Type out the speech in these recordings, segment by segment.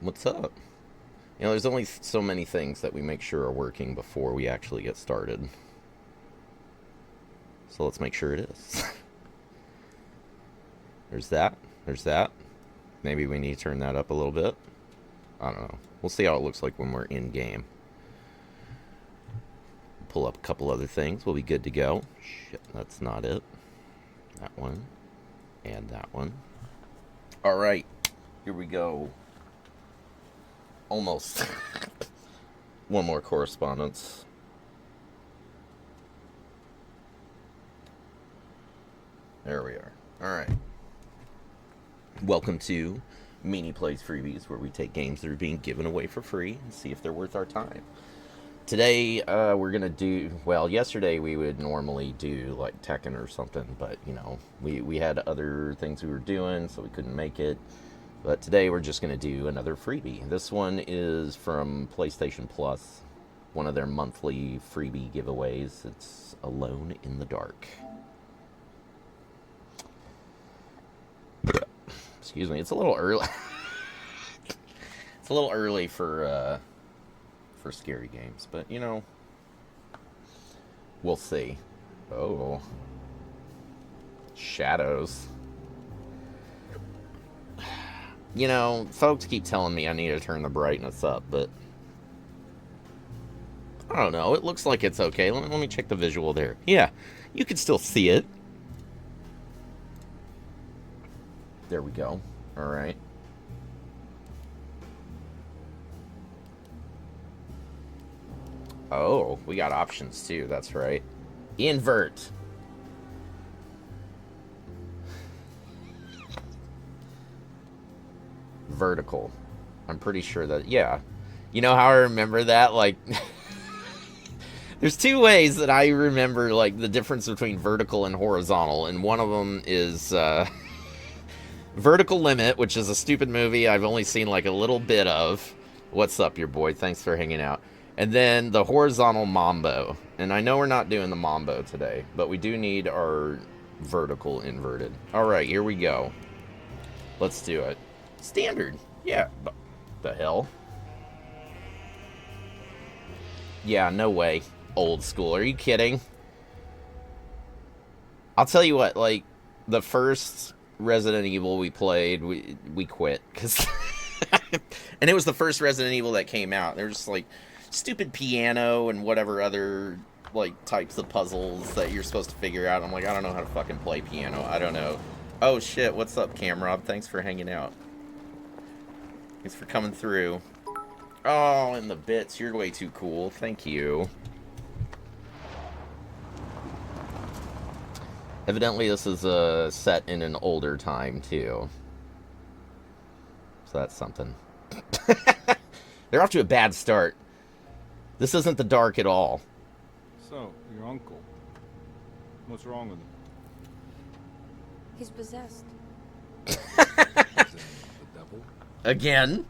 What's up? You know, there's only so many things that we make sure are working before we actually get started. So let's make sure it is. There's that. There's that. Maybe we need to turn that up a little bit. I don't know. We'll see how it looks like when we're in game. Pull up a couple other things. We'll be good to go. Shit, that's not it. That one. And that one. Alright. Here we go. Almost. One more correspondence. There we are. Alright. Welcome to Meanie Plays Freebies, where we take games that are being given away for free and see if they're worth our time. Today, we're going to do... Well, yesterday we would normally do, like, Tekken or something, but, you know, we had other things we were doing, so we couldn't make it. But today we're just going to do another freebie. This one is from PlayStation Plus, one of their monthly freebie giveaways. It's Alone in the Dark. Excuse me, it's a little early. It's a little early for scary games, but you know, we'll see. Oh, shadows. You know, folks keep telling me I need to turn the brightness up, but I don't know. It looks like it's okay. Let me check the visual there. Yeah, you can still see it. There we go. All right. Oh, we got options too. That's right. Invert. Vertical. I'm pretty sure that, yeah. You know how I remember that? Like, there's two ways that I remember, like, the difference between vertical and horizontal, and one of them is, Vertical Limit, which is a stupid movie I've only seen, like, a little bit of. What's up, your boy? Thanks for hanging out. And then the horizontal mambo. And I know we're not doing the mambo today, but we do need our vertical inverted. Alright, here we go. Let's do it. Standard. Yeah. The hell? Yeah, no way. Old school. Are you kidding? I'll tell you what, like, the first Resident Evil we played, we quit. Cause and it was the first Resident Evil that came out. There was just, like, stupid piano and whatever other, like, types of puzzles that you're supposed to figure out. I'm like, I don't know how to fucking play piano. I don't know. Oh, shit. What's up, Camrob? Thanks for hanging out. Thanks for coming through. Oh, and the bits. You're way too cool. Thank you. Evidently, this is set in an older time, too. So that's something. They're off to a bad start. This isn't the dark at all. So, your uncle. What's wrong with him? He's possessed. Is it the devil? Again?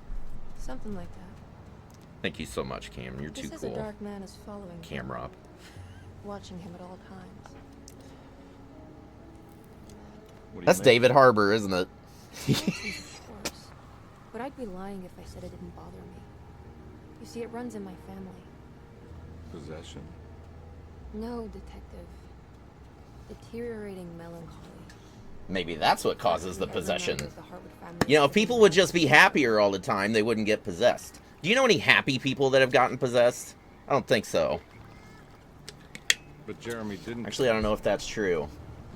Something like that. Thank you so much, Cam. You're too This cool. a dark man is following him, Camrob. watching him at all times. What do you That's make? David Harbour, isn't it? Of course. But I'd be lying if I said it didn't bother me. You see, it runs in my family. Possession? No, detective. Deteriorating melancholy. Maybe that's what causes the Every possession. member of the Hartwood family You know, is if people would just be happier all the time, they wouldn't get possessed. Do you know any happy people that have gotten possessed? I don't think so. But Jeremy didn't. Actually, I don't know if that's true.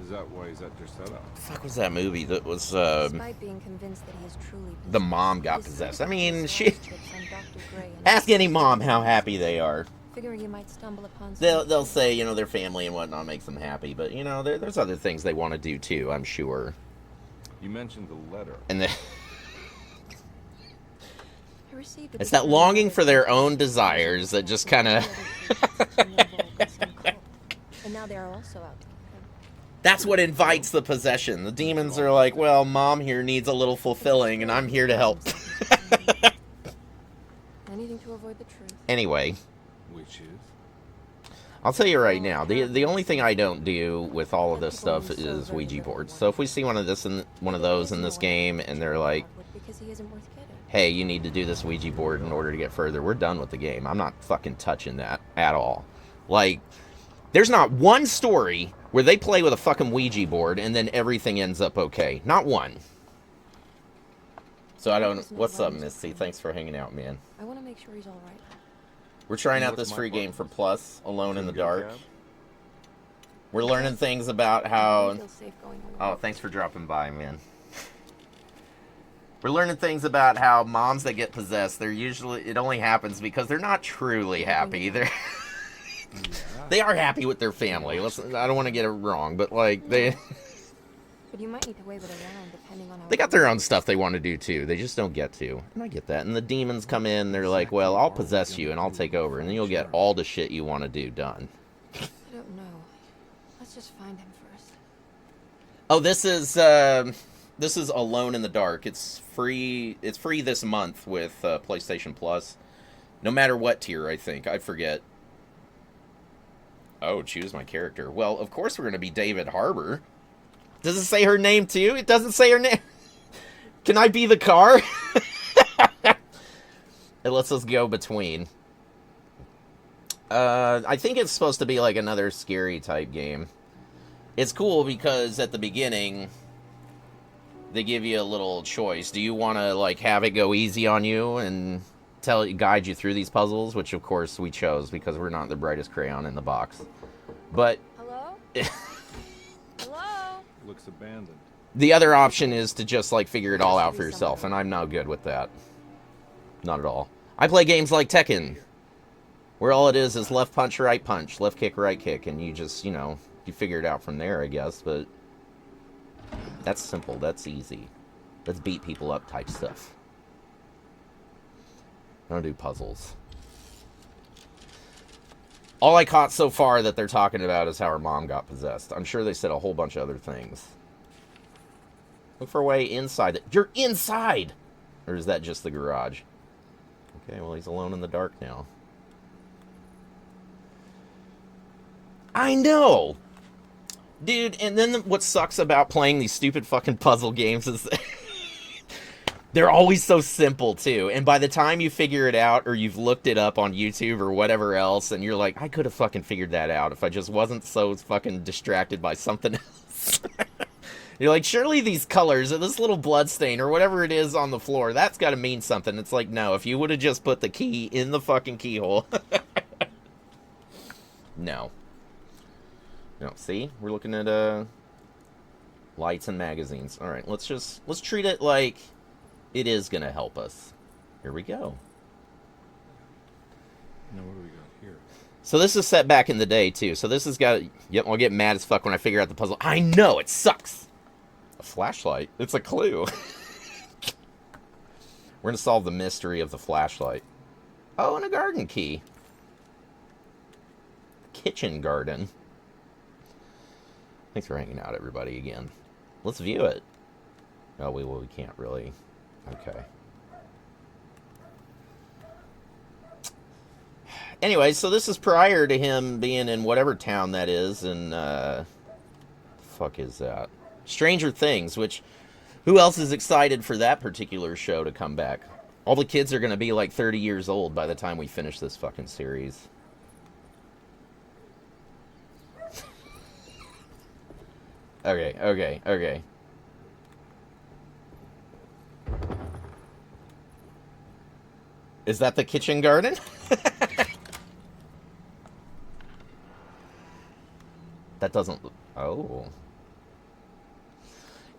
Is that why he's at your setup? The fuck was that movie that was, Despite being convinced that he is truly the possessed, mom got he is possessed. certain I mean, his she... knowledge chips on Dr. Gray and Ask any mom how happy they are. figuring you might stumble upon They'll say, you know, their family and whatnot makes them happy, but, you know, there's other things they want to do, too, I'm sure. You mentioned the letter. And the... I received It's that longing for their own desires that just kind of... And now they are also out to kill him. That's what invites the possession. The demons are like, well, mom here needs a little fulfilling, and I'm here to help. Anything to avoid the truth. Anyway, Which is? I'll tell you right now, the only thing I don't do with all of this stuff is Ouija boards. So if we see one of those in this game, and they're like, Because he isn't worth getting. hey, you need to do this Ouija board in order to get further. We're done with the game. I'm not fucking touching that at all. Like, there's not one story where they play with a fucking Ouija board and then everything ends up okay. Not one. So I don't... What's up, Misty? Thanks for hanging out, man. I want to make sure he's all right. We're trying out this free game for Plus, Alone in the Dark. We're learning things about how... Oh, thanks for dropping by, man. We're learning things about how moms that get possessed, they're usually... It only happens because they're not truly happy. They're... They are happy with their family. Listen, I don't want to get it wrong, but, like, they... But you might need to wave it around depending on how... They got their own stuff they want to do, too. They just don't get to. And I get that. And the demons come in, they're like, well, I'll possess you and I'll take over. And then you'll get all the shit you want to do done. I don't know. Let's just find him first. Oh, this is Alone in the Dark. It's free. It's free this month with PlayStation Plus. No matter what tier, I think. I forget. Oh, choose my character. Well, of course we're going to be David Harbour. Does it say her name, too? It doesn't say her name. Can I be the car? It lets us go between. I think it's supposed to be like another scary type game. It's cool because at the beginning, they give you a little choice. Do you want to like have it go easy on you and guide you through these puzzles? Which of course we chose because we're not the brightest crayon in the box. But Hello? Hello? Looks abandoned. The other option is to just like figure it all out for yourself, and I'm not good with that. Not at all. I play games like Tekken, where all it is left punch, right punch, left kick, right kick, and you just, you know, you figure it out from there, I guess, but that's simple, that's easy. Let's beat people up type stuff. I don't do puzzles. All I caught so far that they're talking about is how her mom got possessed. I'm sure they said a whole bunch of other things. Look for a way inside. You're inside! Or is that just the garage? Okay, well, he's alone in the dark now. I know! Dude, and then what sucks about playing these stupid fucking puzzle games is they're always so simple, too. And by the time you figure it out, or you've looked it up on YouTube or whatever else, and you're like, I could have fucking figured that out if I just wasn't so fucking distracted by something else. You're like, surely these colors, or this little blood stain, or whatever it is on the floor, that's got to mean something. It's like, no, if you would have just put the key in the fucking keyhole. No. No, see? We're looking at, lights and magazines. Alright, let's treat it like it is going to help us. Here we go. Now what do we got here? So this is set back in the day, too. So this has got... Yep, I'll get mad as fuck when I figure out the puzzle. I know, it sucks! A flashlight? It's a clue. We're going to solve the mystery of the flashlight. Oh, and a garden key. Kitchen garden. Thanks for hanging out, everybody, again. Let's view it. Oh, we can't really. Okay. Anyway, so this is prior to him being in whatever town that is, and, fuck is that? Stranger Things, which, who else is excited for that particular show to come back? All the kids are going to be like 30 years old by the time we finish this fucking series. Okay. Is that the kitchen garden? That doesn't... Oh.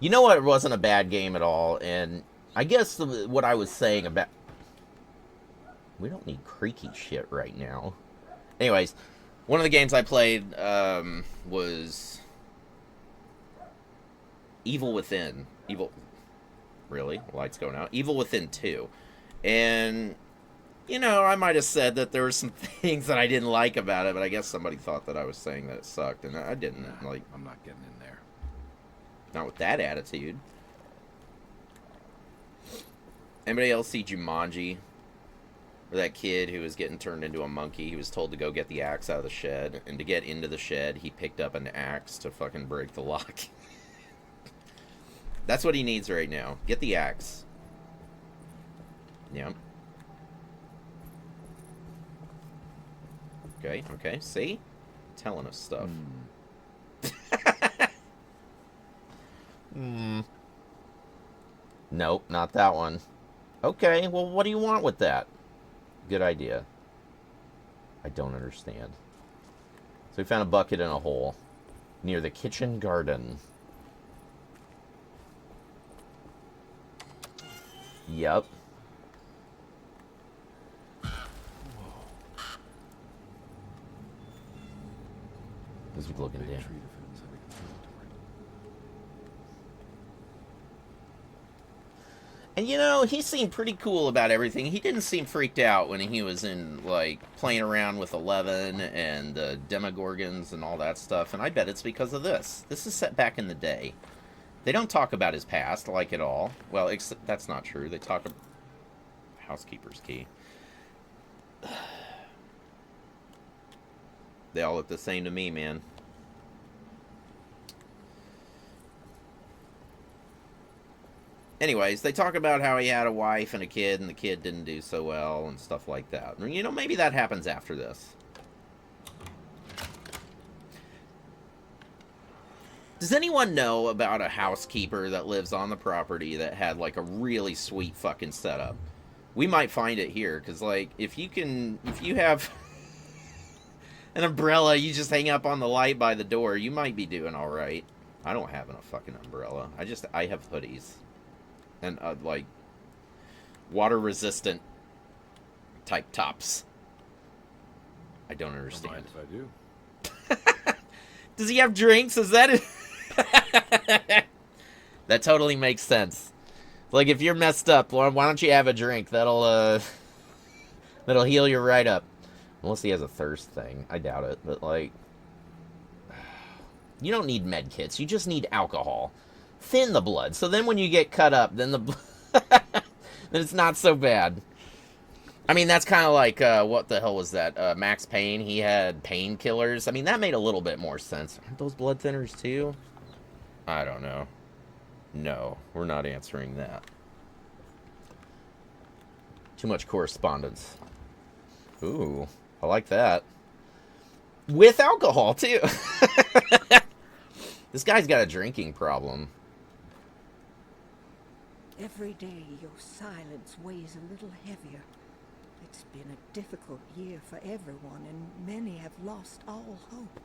You know what? It wasn't a bad game at all, and I guess what I was saying about... We don't need creaky shit right now. Anyways, one of the games I played was... Evil Within. Really? Light's going out. Evil Within 2. And... You know, I might have said that there were some things that I didn't like about it, but I guess somebody thought that I was saying that it sucked, and I didn't. Nah, like, I'm not getting in there. Not with that attitude. Anybody else see Jumanji? Or that kid who was getting turned into a monkey, he was told to go get the axe out of the shed, and to get into the shed, he picked up an axe to fucking break the lock. That's what he needs right now. Get the axe. Yep. Okay, okay, see? Telling us stuff. Nope, not that one. Okay, well, what do you want with that? Good idea. I don't understand. So we found a bucket in a hole near the kitchen garden. Yep. Who's looking down? And you know, he seemed pretty cool about everything. He didn't seem freaked out when he was in, like, playing around with 11 and the Demogorgons and all that stuff. And I bet it's because of this. This is set back in the day. They don't talk about his past, like, at all. Well, that's not true. They talk about housekeeper's key. They all look the same to me, man. Anyways, they talk about how he had a wife and a kid, and the kid didn't do so well, and stuff like that. You know, maybe that happens after this. Does anyone know about a housekeeper that lives on the property that had, like, a really sweet fucking setup? We might find it here, because, like, if you have an umbrella you just hang up on the light by the door, you might be doing alright. I don't have a fucking umbrella. I have hoodies. And, like, water-resistant type tops. I don't understand. Mind if I do? Does he have drinks? Is that it? That totally makes sense. Like, if you're messed up, why don't you have a drink? That'll heal you right up. Unless he has a thirst thing. I doubt it. But, like, you don't need med kits. You just need alcohol. Thin the blood. So then when you get cut up, then then it's not so bad. I mean, that's kind of like, what the hell was that? Max Payne, he had painkillers. I mean, that made a little bit more sense. Aren't those blood thinners too? I don't know. No, we're not answering that. Too much correspondence. Ooh, I like that. With alcohol, too. This guy's got a drinking problem. Every day your silence weighs a little heavier. It's been a difficult year for everyone, and many have lost all hope.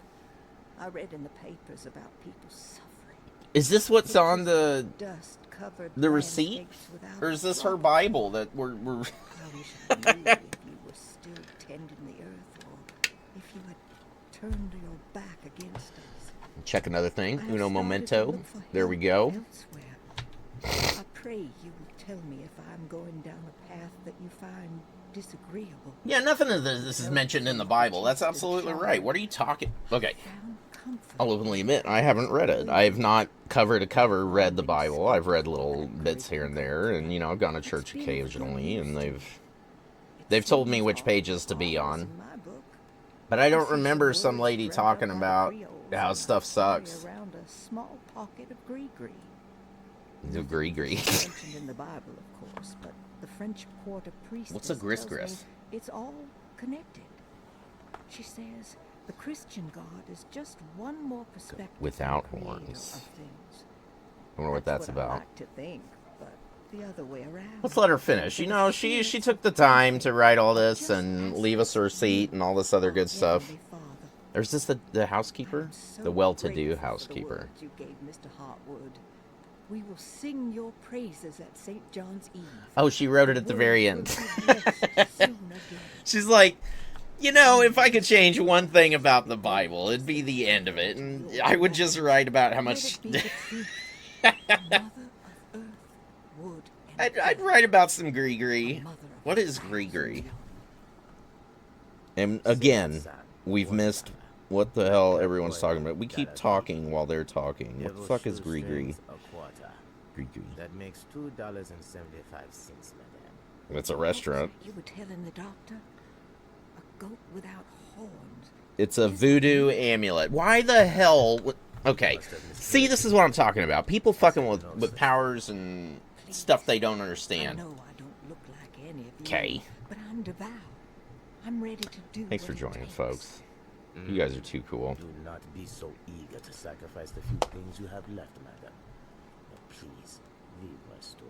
I read in the papers about people suffering. Is this what's on the dust-covered receipt? Or is this her Bible that we're... I wish I knew if you were still tending the earth, or if you had turned your back against us. Check another thing. I have Uno started to momento. look for There we help go. elsewhere. I pray you will tell me if I'm going down a path that you find disagreeable. Yeah, nothing of this is mentioned in the Bible. That's absolutely right. What are you talking... Okay. Found comfort. I'll openly admit, I haven't read it. I have not cover to cover read the Bible. I've read little bits here and there, and, you know, I've gone to church occasionally, and they've told me which pages to be on. But I don't remember some lady talking about how stuff sucks. Around a small pocket of gree-gree. The gree-gree. Mentioned in the Bible, of course, but the French quarter priestess What's a gris-gris? tells me it's all connected. She says the Christian God is just one more perspective Without from the Creator horns. of things. I wonder what that's I about. like to think, but the other way around. Let's let her finish. You know, she took the time to write all this and leave us a receipt and all this other good stuff. Heavenly Father, Or is this the housekeeper? I'm so The well-to-do grateful for the housekeeper. words you gave Mr. Hartwood. We will sing your praises at St. John's Eve. Oh, she wrote it at the very end. Words will be blessed soon again. She's like, you know, if I could change one thing about the Bible, it'd be the end of it. And I would just write about how much... Let it be the truth. Mother of earth, wood, and I'd write about some gree-gree. mother of What is gree-gree? And again, we've missed what the hell everyone's talking about. We keep talking while they're talking. What the fuck is gree-gree? Gree-gree. That makes $2.75, madame. It's a restaurant. You were telling the doctor? A goat without horns. It's a voodoo amulet. Why the hell... Okay, see, this is what I'm talking about. People fucking with powers and stuff they don't I understand. know I don't look like any Okay. But I'm devout. I'm ready to do Thanks what for it joining, takes. folks. You guys are too cool. Do not be so eager to sacrifice the few things you have left, madam. But please, leave my store.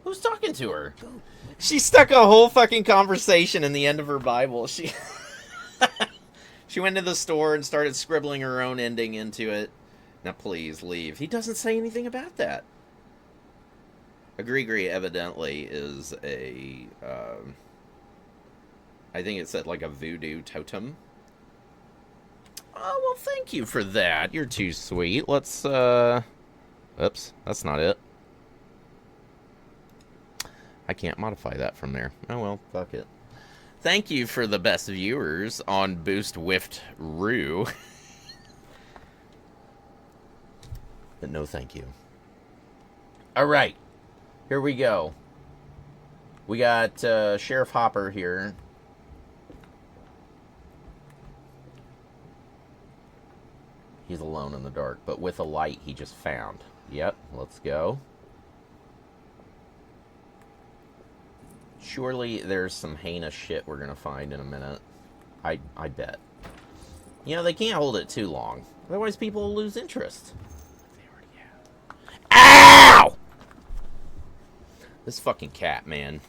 Who's talking to her? Go without She stuck a whole fucking conversation in the end of her Bible. She went to the store and started scribbling her own ending into it. Now please leave. He doesn't say anything about that. Agree evidently is a I think it said like a voodoo totem. Oh, well, thank you for that. You're too sweet. Let's, oops, that's not it. I can't modify that from there. Oh, well, fuck it. Thank you for the best viewers on Boost Whiffed Rue. But no thank you. Alright. Here we go. We got Sheriff Hopper here. He's alone in the dark, but with a light he just found. Yep, let's go. Surely there's some heinous shit we're gonna find in a minute. I bet. You know, they can't hold it too long. Otherwise people will lose interest. They already have. Ow! This fucking cat, man.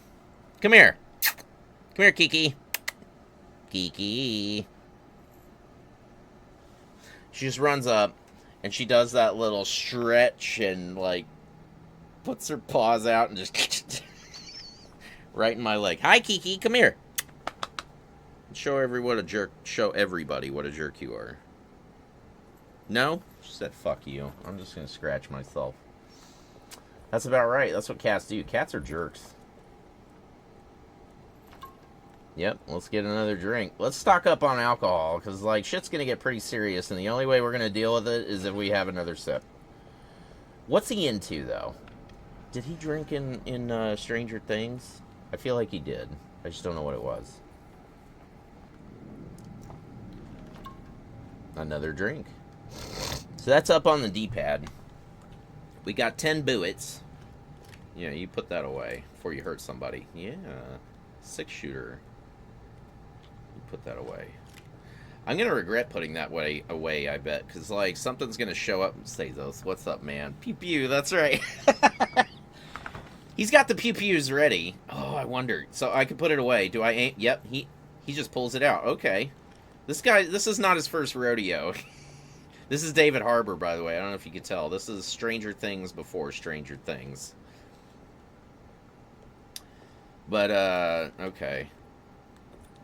Come here. Come here, Kiki. Kiki. She just runs up, and she does that little stretch and, like, puts her paws out and just right in my leg. Hi, Kiki, come here. Show everybody what a jerk you are. No? She said, fuck you. I'm just gonna scratch myself. That's about right. That's what cats do. Cats are jerks. Yep, let's get another drink. Let's stock up on alcohol, because, like, shit's going to get pretty serious, and the only way we're going to deal with it is if we have another sip. What's he into, though? Did he drink in Stranger Things? I feel like he did. I just don't know what it was. Another drink. So that's up on the D-pad. We got 10 bullets. Yeah, you put that away before you hurt somebody. Yeah. 6-shooter. Put that away. I'm gonna regret putting that away, I bet, because, like, something's gonna show up and say those. What's up, man? Pew pew, that's right. He's got the pew pews ready. Oh, I wonder. So I can put it away. Do I aim? Yep, he just pulls it out. Okay. This guy, this is not his first rodeo. This is David Harbour, by the way. I don't know if you could tell. This is Stranger Things before Stranger Things. But, okay.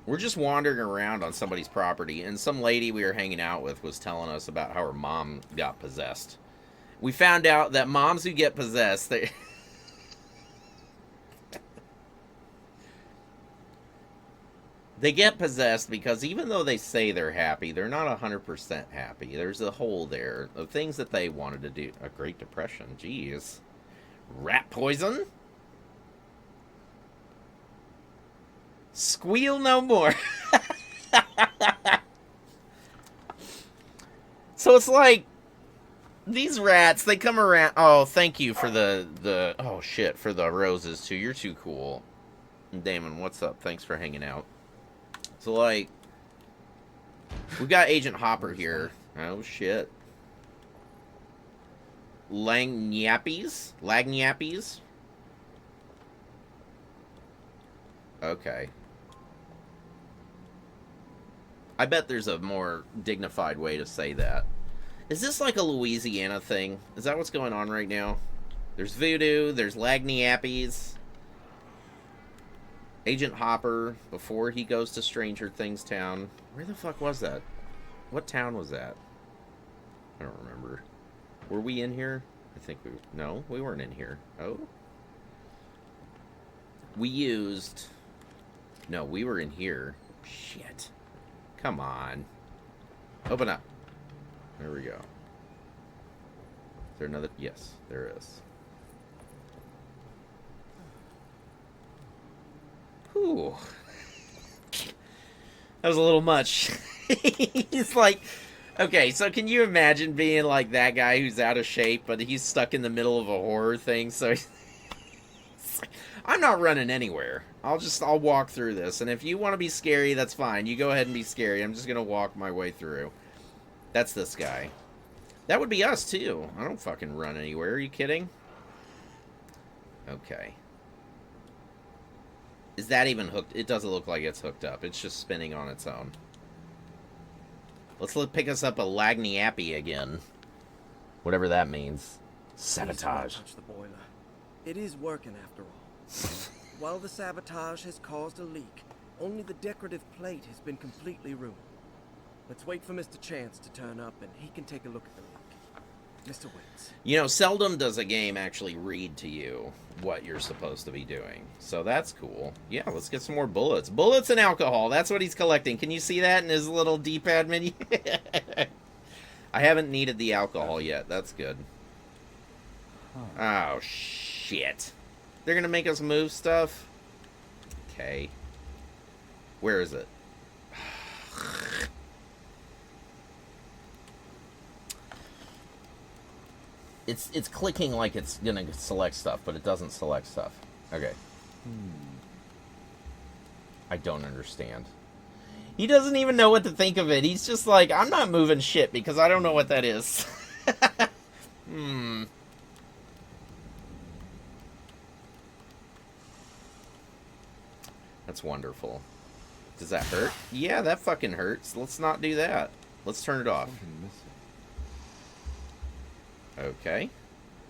We're just wandering around on somebody's property, and some lady we were hanging out with was telling us about how her mom got possessed. We found out that moms who get possessed, they get possessed because even though they say they're happy, they're not 100% happy. There's a hole there of things that they wanted to do. A Great Depression, jeez. Rat poison? Squeal no more. So it's like these rats, they come around. Oh, thank you for the oh shit, for the roses too. You're too cool. Damon, what's up? Thanks for hanging out. So, like, we got Agent Hopper here. Oh shit. Lagnappies? Okay. I bet there's a more dignified way to say that. Is this like a Louisiana thing? Is that what's going on right now? There's voodoo, there's Lagniappies. Agent Hopper, before he goes to Stranger Things town. Where the fuck was that? What town was that? I don't remember. Were we in here? I think we... No, we weren't in here. Oh? We used... No, we were in here. Shit. Come on. Open up. There we go. Is there another? Yes, there is. Whew. That was a little much. He's like... Okay, so can you imagine being like that guy who's out of shape, but he's stuck in the middle of a horror thing, so he's like, I'm not running anywhere. I'll walk through this. And if you want to be scary, that's fine. You go ahead and be scary. I'm just going to walk my way through. That's this guy. That would be us, too. I don't fucking run anywhere. Are you kidding? Okay. Is that even hooked? It doesn't look like it's hooked up. It's just spinning on its own. Let's pick us up a Lagniappy again. Whatever that means. Sabotage. Touch the boiler. It is working after all. While the sabotage has caused a leak, only the decorative plate has been completely ruined. Let's wait for Mr. Chance to turn up and he can take a look at the leak. Mr. Waits. You know, seldom does a game actually read to you what you're supposed to be doing. So that's cool. Yeah, let's get some more bullets. Bullets and alcohol. That's what he's collecting. Can you see that in his little D-pad menu? I haven't needed the alcohol yet. That's good. Oh, shit. They're going to make us move stuff? Okay. Where is it? It's clicking like it's gonna select stuff, but it doesn't select stuff. Okay. I don't understand. He doesn't even know what to think of it. He's just like, I'm not moving shit because I don't know what that is. That's wonderful. Does that hurt? Yeah, that fucking hurts. Let's not do that. Let's turn it off. Okay.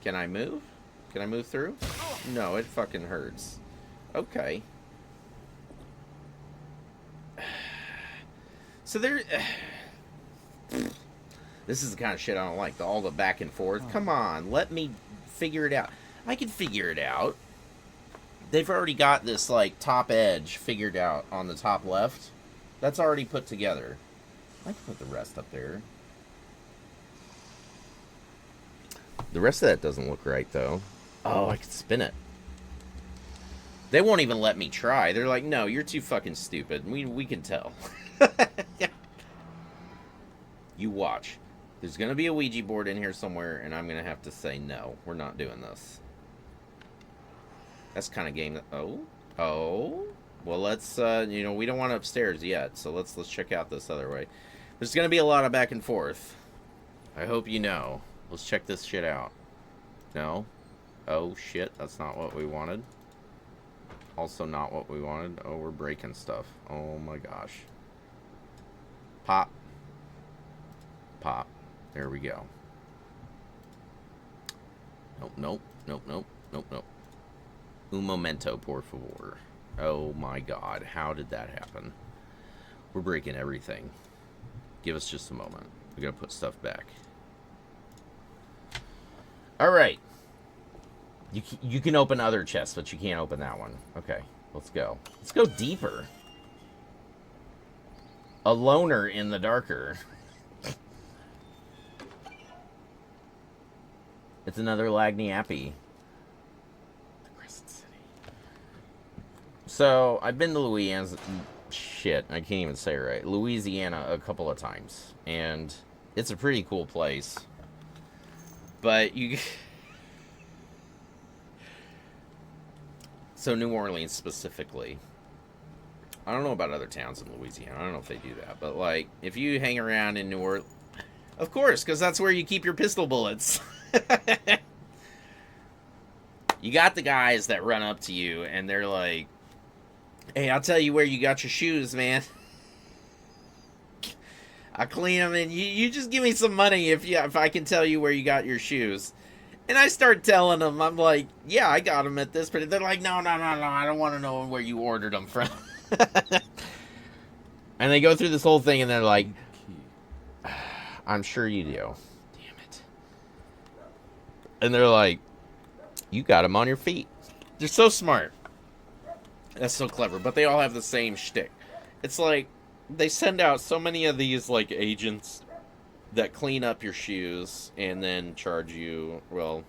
Can I move? Can I move through? No, it fucking hurts. Okay. So there... This is the kind of shit I don't like. All the back and forth. Come on, let me figure it out. I can figure it out. They've already got this, like, top edge figured out on the top left. That's already put together. I can put the rest up there. The rest of that doesn't look right, though. Oh, I can spin it. They won't even let me try. They're like, no, you're too fucking stupid. We can tell. You watch. There's going to be a Ouija board in here somewhere, and I'm going to have to say, no, we're not doing this. That's kind of game that... Oh? Well, let's, you know, we don't want upstairs yet, so let's check out this other way. There's going to be a lot of back and forth. I hope you know. Let's check this shit out. No? Oh, shit. That's not what we wanted. Also not what we wanted. Oh, we're breaking stuff. Oh, my gosh. Pop. Pop. There we go. Nope, nope, nope, nope, nope, nope. Un momento, por favor. Oh, my God. How did that happen? We're breaking everything. Give us just a moment. We're going to put stuff back. Alright. You can open other chests, but you can't open that one. Okay, let's go. Let's go deeper. A loner in the darker. It's another Lagniappy. The Crescent City. So, I've been to Louisiana. Shit, I can't even say it right. Louisiana a couple of times. And it's a pretty cool place. But you... So New Orleans specifically. I don't know about other towns in Louisiana. I don't know if they do that. But, like, if you hang around in New Orleans... Of course, because that's where you keep your pistol bullets. You got the guys that run up to you, and they're like, hey, I'll tell you where you got your shoes, man. I clean them, and you just give me some money if I can tell you where you got your shoes. And I start telling them, I'm like, yeah, I got them at this, but they're like, no, I don't want to know where you ordered them from. And they go through this whole thing, and they're like, I'm sure you do. Damn it. And they're like, you got them on your feet. They're so smart. That's so clever, but they all have the same shtick. It's like, they send out so many of these, like, agents that clean up your shoes and then charge you. Well,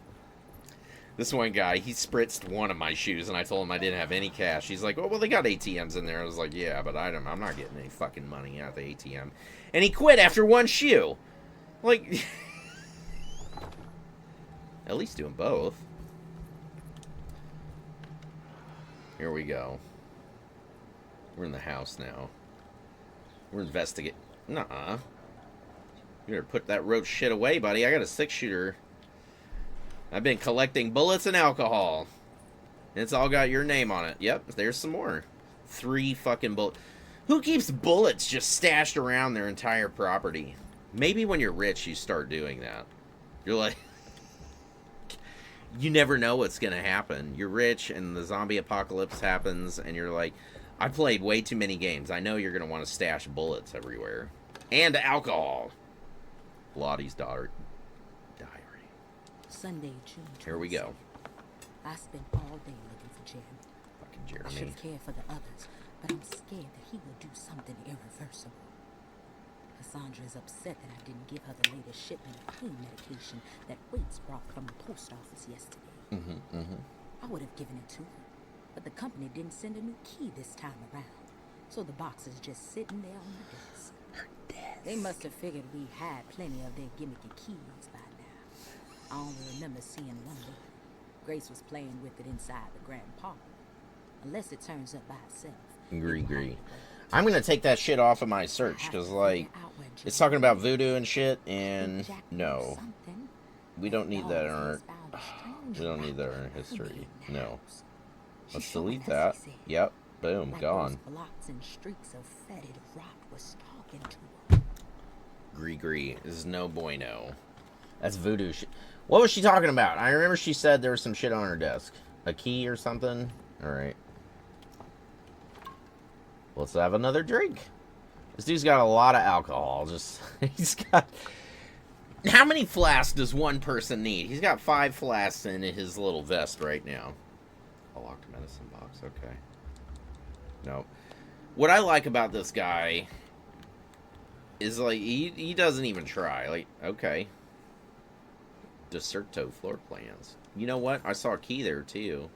this one guy, he spritzed one of my shoes, and I told him I didn't have any cash. He's like, well, they got ATMs in there. I was like, yeah, but I'm not getting any fucking money out of the ATM. And he quit after one shoe. Like, at least doing both. Here we go. We're in the house now. We're investigating. Nuh-uh. You better put that roach shit away, buddy. I got a 6-shooter. I've been collecting bullets and alcohol. It's all got your name on it. Yep, there's some more. 3 fucking bullets. Who keeps bullets just stashed around their entire property? Maybe when you're rich, you start doing that. You're like... you never know what's going to happen. You're rich, and the zombie apocalypse happens, and you're like, I played way too many games. I know you're going to want to stash bullets everywhere. And alcohol. Lottie's diary. Sunday, June 26th. Here we go. I spent all day looking for Jim. Fucking I should Jeremy. have cared for the others, but I'm scared that he will do something irreversible. Cassandra is upset that I didn't give her the latest shipment of pain medication that Waits brought from the post office yesterday. I would have given it to her, but the company didn't send a new key this time around, so the box is just sitting there on my desk. They must have figured we had plenty of their gimmicky keys by now. I only remember seeing one with her. Grace was playing with it inside the grand parlor. Unless it turns up by itself. Agree. I'm going to take that shit off of my search, because, like, it's talking about voodoo and shit, and no. We don't need that in our... we don't need that in our history. No. Let's delete that. Yep. Boom. Gone. Blots and streaks of fetid rot was talking to her. Gree. This is no bueno. That's voodoo shit. What was she talking about? I remember she said there was some shit on her desk. A key or something? Alright. Let's have another drink. This dude's got a lot of alcohol. Just, he's got... How many flasks does one person need? He's got 5 flasks in his little vest right now. A locked medicine box. Okay. No. What I like about this guy is, like, he doesn't even try. Like, okay. Deserto floor plans. You know what? I saw a key there, too.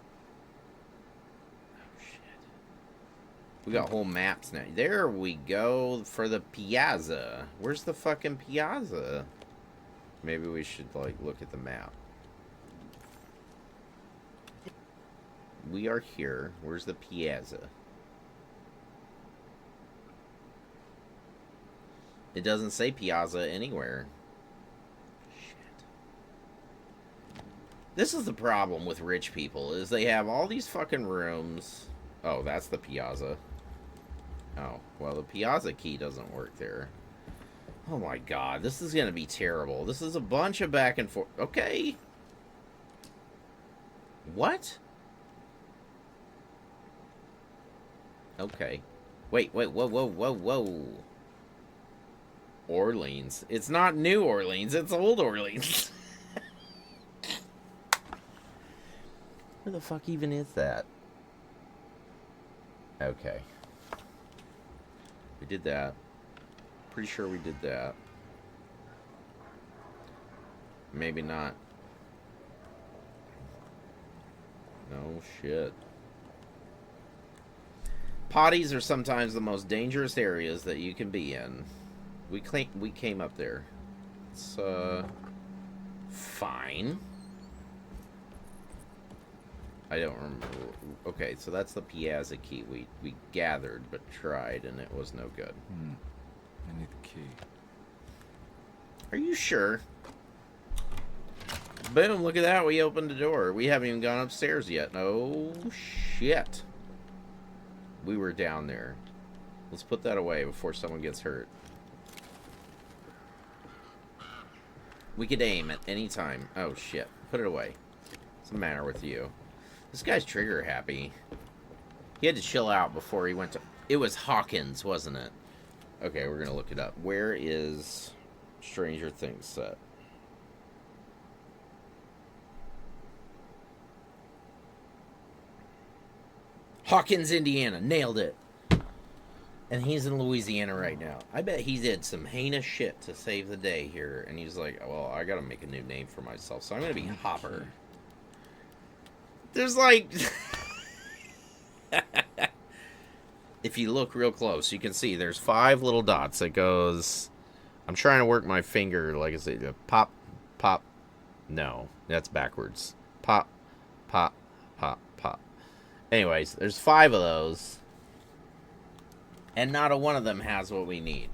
Oh, shit. We got whole maps now. There we go for the piazza. Where's the fucking piazza? Maybe we should, like, look at the map. We are here. Where's the piazza? It doesn't say piazza anywhere. Shit. This is the problem with rich people, is they have all these fucking rooms. Oh, that's the piazza. Oh, well, the piazza key doesn't work there. Oh my god, this is gonna be terrible. This is a bunch of back and forth. Okay. What? Okay. Wait, whoa. Orleans. It's not New Orleans, it's Old Orleans. Where the fuck even is that? Okay. We did that. Pretty sure we did that. Maybe not. No shit. Potties are sometimes the most dangerous areas that you can be in. We came up there. It's, fine. I don't remember. Okay, so that's the piazza key. We gathered, but tried, and it was no good. I need the key. Are you sure? Boom, look at that. We opened the door. We haven't even gone upstairs yet. Oh, shit. We were down there. Let's put that away before someone gets hurt. We could aim at any time. Oh, shit. Put it away. What's the matter with you? This guy's trigger happy. He had to chill out before he went to... It was Hawkins, wasn't it? Okay, we're gonna look it up. Where is Stranger Things set? Hawkins, Indiana. Nailed it. And he's in Louisiana right now. I bet he did some heinous shit to save the day here. And he's like, well, I gotta make a new name for myself. So I'm gonna be Hopper. There's like... If you look real close, you can see there's 5 little dots. It goes... I'm trying to work my finger, like I said, pop, pop. No, that's backwards. Pop, pop, pop, pop. Anyways, there's 5 of those. And not a one of them has what we need.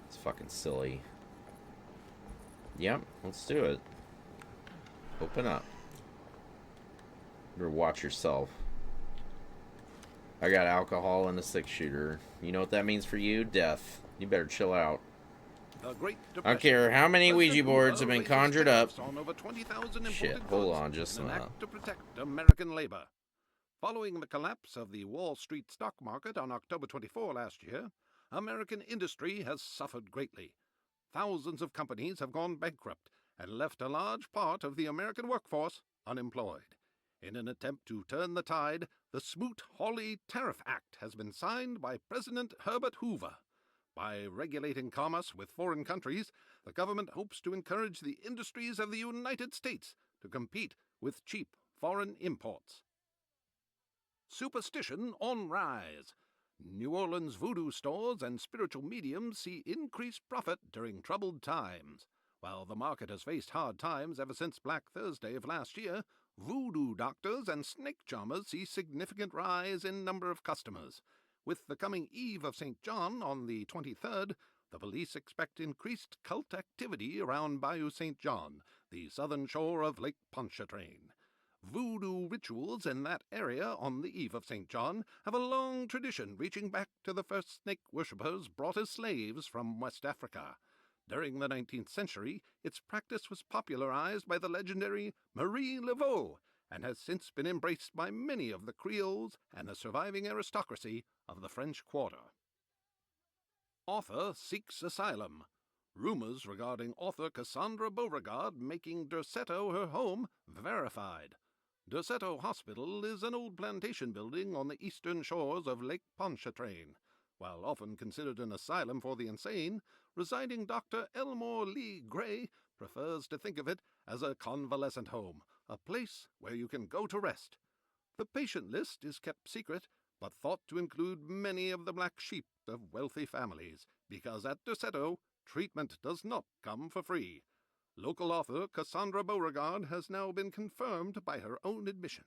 It's fucking silly. Yep, let's do it. Open up. Or watch yourself. I got alcohol and a 6-shooter. You know what that means for you? Death. You better chill out. The Great I don't care how many Ouija boards have been conjured up. On over 20,000 Shit, hold on just a an minute. act to protect American labor. Following the collapse of the Wall Street stock market on October 24 last year, American industry has suffered greatly. Thousands of companies have gone bankrupt and left a large part of the American workforce unemployed. In an attempt to turn the tide, the Smoot-Hawley Tariff Act has been signed by President Herbert Hoover. By regulating commerce with foreign countries, the government hopes to encourage the industries of the United States to compete with cheap foreign imports. Superstition on rise. New Orleans voodoo stores and spiritual mediums see increased profit during troubled times. While the market has faced hard times ever since Black Thursday of last year, voodoo doctors and snake charmers see significant rise in number of customers. With the coming Eve of St. John on the 23rd, the police expect increased cult activity around Bayou St. John, the southern shore of Lake Pontchartrain. Voodoo rituals in that area on the Eve of St. John have a long tradition reaching back to the first snake worshippers brought as slaves from West Africa. During the 19th century, its practice was popularized by the legendary Marie Laveau and has since been embraced by many of the Creoles and the surviving aristocracy of the French Quarter. Author seeks asylum. Rumors regarding author Cassandra Beauregard making Derceto her home verified. Derceto Hospital is an old plantation building on the eastern shores of Lake Pontchartrain. While often considered an asylum for the insane, residing Dr. Elmore Lee Gray prefers to think of it as a convalescent home, a place where you can go to rest. The patient list is kept secret, but thought to include many of the black sheep of wealthy families, because at Derceto, treatment does not come for free. Local author Cassandra Beauregard has now been confirmed by her own admission.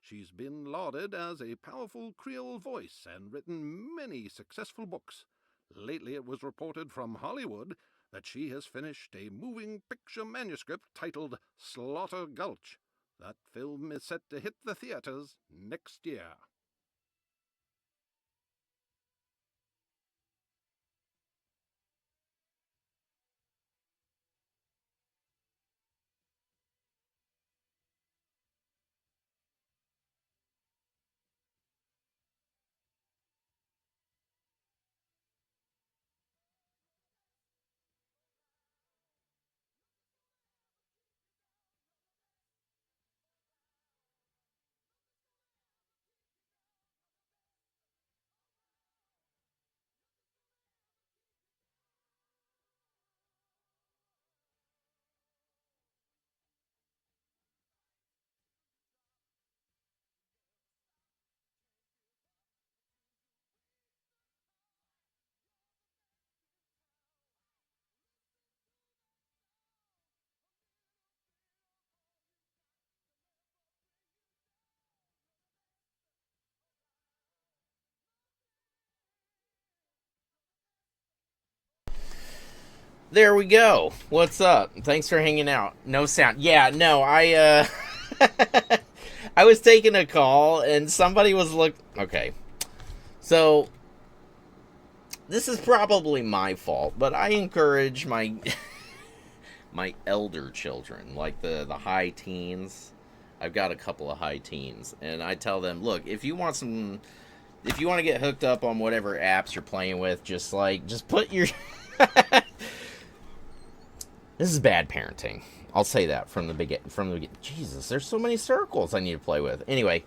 She's been lauded as a powerful Creole voice and written many successful books. Lately it was reported from Hollywood that she has finished a moving picture manuscript titled Slaughter Gulch. That film is set to hit the theaters next year. There we go. What's up? Thanks for hanging out. No sound. Yeah, no, I was taking a call and somebody was okay. So this is probably my fault, but I encourage my my elder children, like the high teens. I've got a couple of high teens, and I tell them, look, if you want to get hooked up on whatever apps you're playing with, just put your This is bad parenting. I'll say that from the beginning. Jesus, there's so many circles I need to play with. Anyway,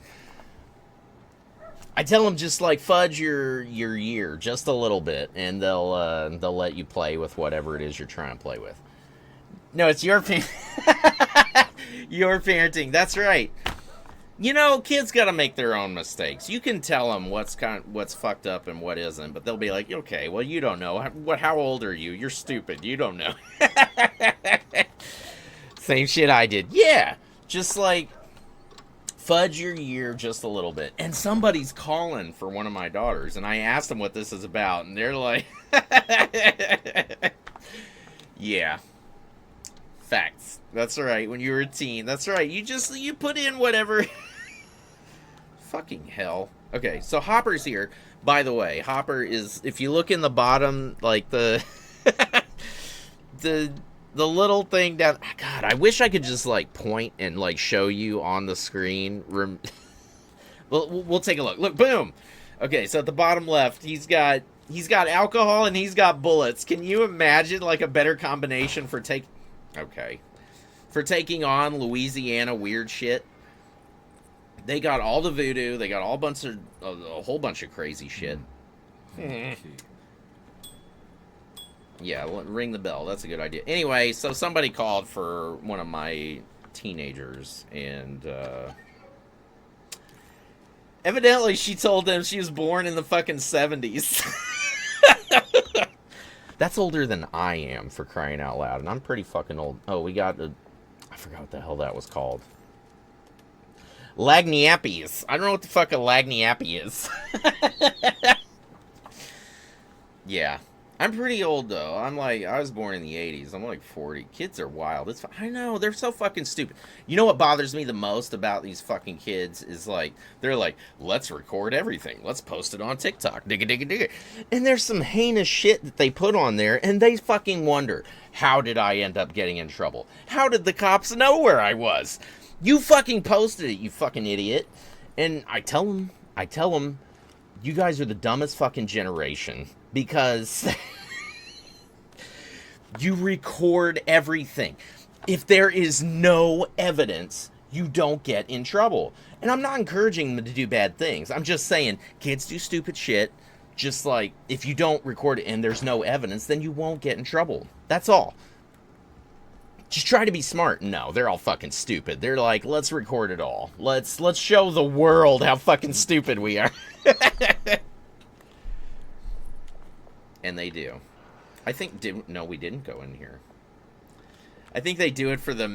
I tell them just fudge your year just a little bit, and they'll let you play with whatever it is you're trying to play with. No, it's your your parenting. That's right. You know, kids got to make their own mistakes. You can tell them what's fucked up and what isn't, but they'll be like, okay, well, you don't know. How old are you? You're stupid. You don't know. Same shit I did. Yeah, just Fudge your year just a little bit. And somebody's calling for one of my daughters, and I asked them what this is about, and they're like, yeah. Facts. That's right. When you were a teen. That's right. You put in whatever. Fucking hell. Okay, so Hopper's here. By the way, Hopper is, if you look in the bottom, like the the little thing down. God, I wish I could just like point and like show you on the screen. We'll take a look. Look, boom. Okay, so at the bottom left, he's got alcohol and he's got bullets. Can you imagine like a better combination for taking on Louisiana weird shit? They got all the voodoo. They got a whole bunch of crazy shit. Yeah, ring the bell. That's a good idea. Anyway, so somebody called for one of my teenagers, and evidently she told them she was born in the fucking 70s. That's older than I am, for crying out loud, and I'm pretty fucking old. Oh, we got I forgot what the hell that was called. Lagniappies. I don't know what the fuck a lagniappy is. Yeah. I'm pretty old, though. I was born in the 80s. I'm like 40. Kids are wild. I know, they're so fucking stupid. You know what bothers me the most about these fucking kids is, like, they're like, let's record everything. Let's post it on TikTok. Digga, digga, digga. And there's some heinous shit that they put on there, and they fucking wonder, how did I end up getting in trouble? How did the cops know where I was? You fucking posted it, you fucking idiot. And I tell them, you guys are the dumbest fucking generation. Because you record everything. If there is no evidence, you don't get in trouble. And I'm not encouraging them to do bad things. I'm just saying, kids do stupid shit. Just like, if you don't record it and there's no evidence, then you won't get in trouble. That's all. Just try to be smart. No, they're all fucking stupid. They're like, let's record it all. Let's show the world how fucking stupid we are. And they do. I think, no, we didn't go in here. I think they do it for the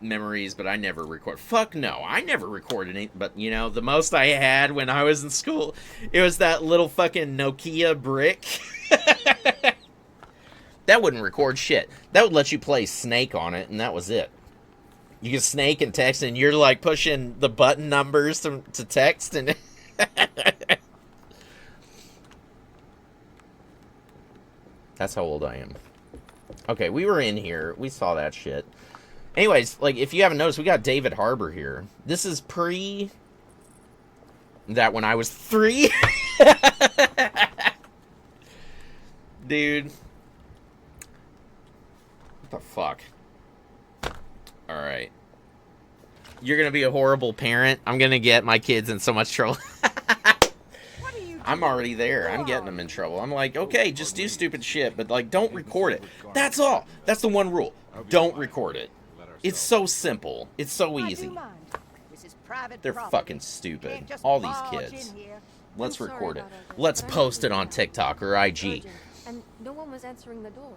memories, but I never record. Fuck no, I never recorded it. But, you know, the most I had when I was in school, it was that little fucking Nokia brick. That wouldn't record shit. That would let you play Snake on it, and that was it. You can Snake and text, and you're, like, pushing the button numbers to text, and... That's how old I am. Okay, we were in here. We saw that shit. Anyways, like, if you haven't noticed, we got David Harbour here. This is pre... that when I was 3. Dude. What the fuck? Alright. You're gonna be a horrible parent. I'm gonna get my kids in so much trouble. I'm already there. I'm getting them in trouble. I'm like, okay, just do stupid shit, but, like, don't record it. That's all. That's the one rule. Don't record it. It's so simple. It's so easy. They're fucking stupid. All these kids. Let's record it. Let's post it on TikTok or IG. And no one was answering the door.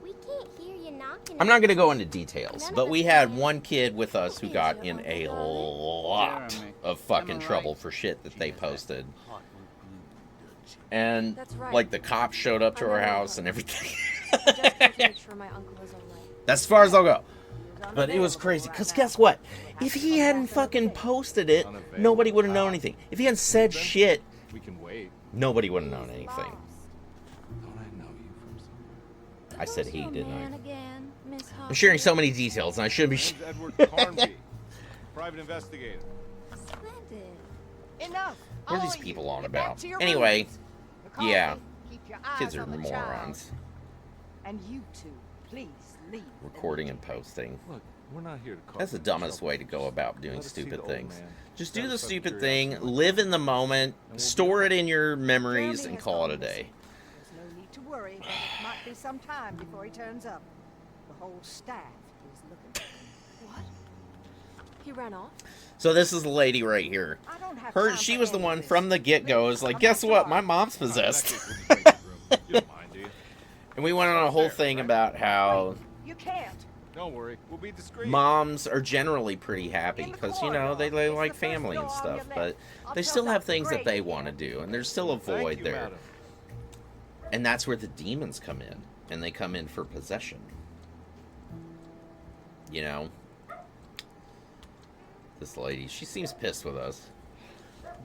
We can't hear you knocking. I'm not going to go into details, but we had one kid with us who got in a lot of fucking trouble for shit that they posted. And, like, the cops showed up to our house and everything. That's as far as I'll go. But it was crazy. Because guess what? If he hadn't fucking posted it, nobody would have known anything. If he hadn't said shit, nobody would have known anything. I said he, didn't I? I'm sharing so many details, and I shouldn't be... Edward Carnby, private investigator. Enough. What are these people on about? Anyway, yeah. Kids are morons. And you two, please leave. Recording and posting. Look, we're not here to cause That's the dumbest way to go about doing Let us see stupid the things. old man. Just do the Satisfy stupid curiosity. thing, live in the moment, store it in your memories, and call it a day. There's no need to worry, but it might be some time before he turns up. The whole staff is looking for him. What? He ran off? So this is the lady right here. I don't have time She for was the any one of this. from the get-go. Is like, guess what? My mom's possessed. You don't mind, do you? And we went on a whole thing about how You can't. Don't worry, we'll be discreet. Moms are generally pretty happy because, you know, they like family and stuff, but they still have things that they want to do, and there's still a void there. Madam. And that's where the demons come in, and they come in for possession. You know? This lady, she seems pissed with us.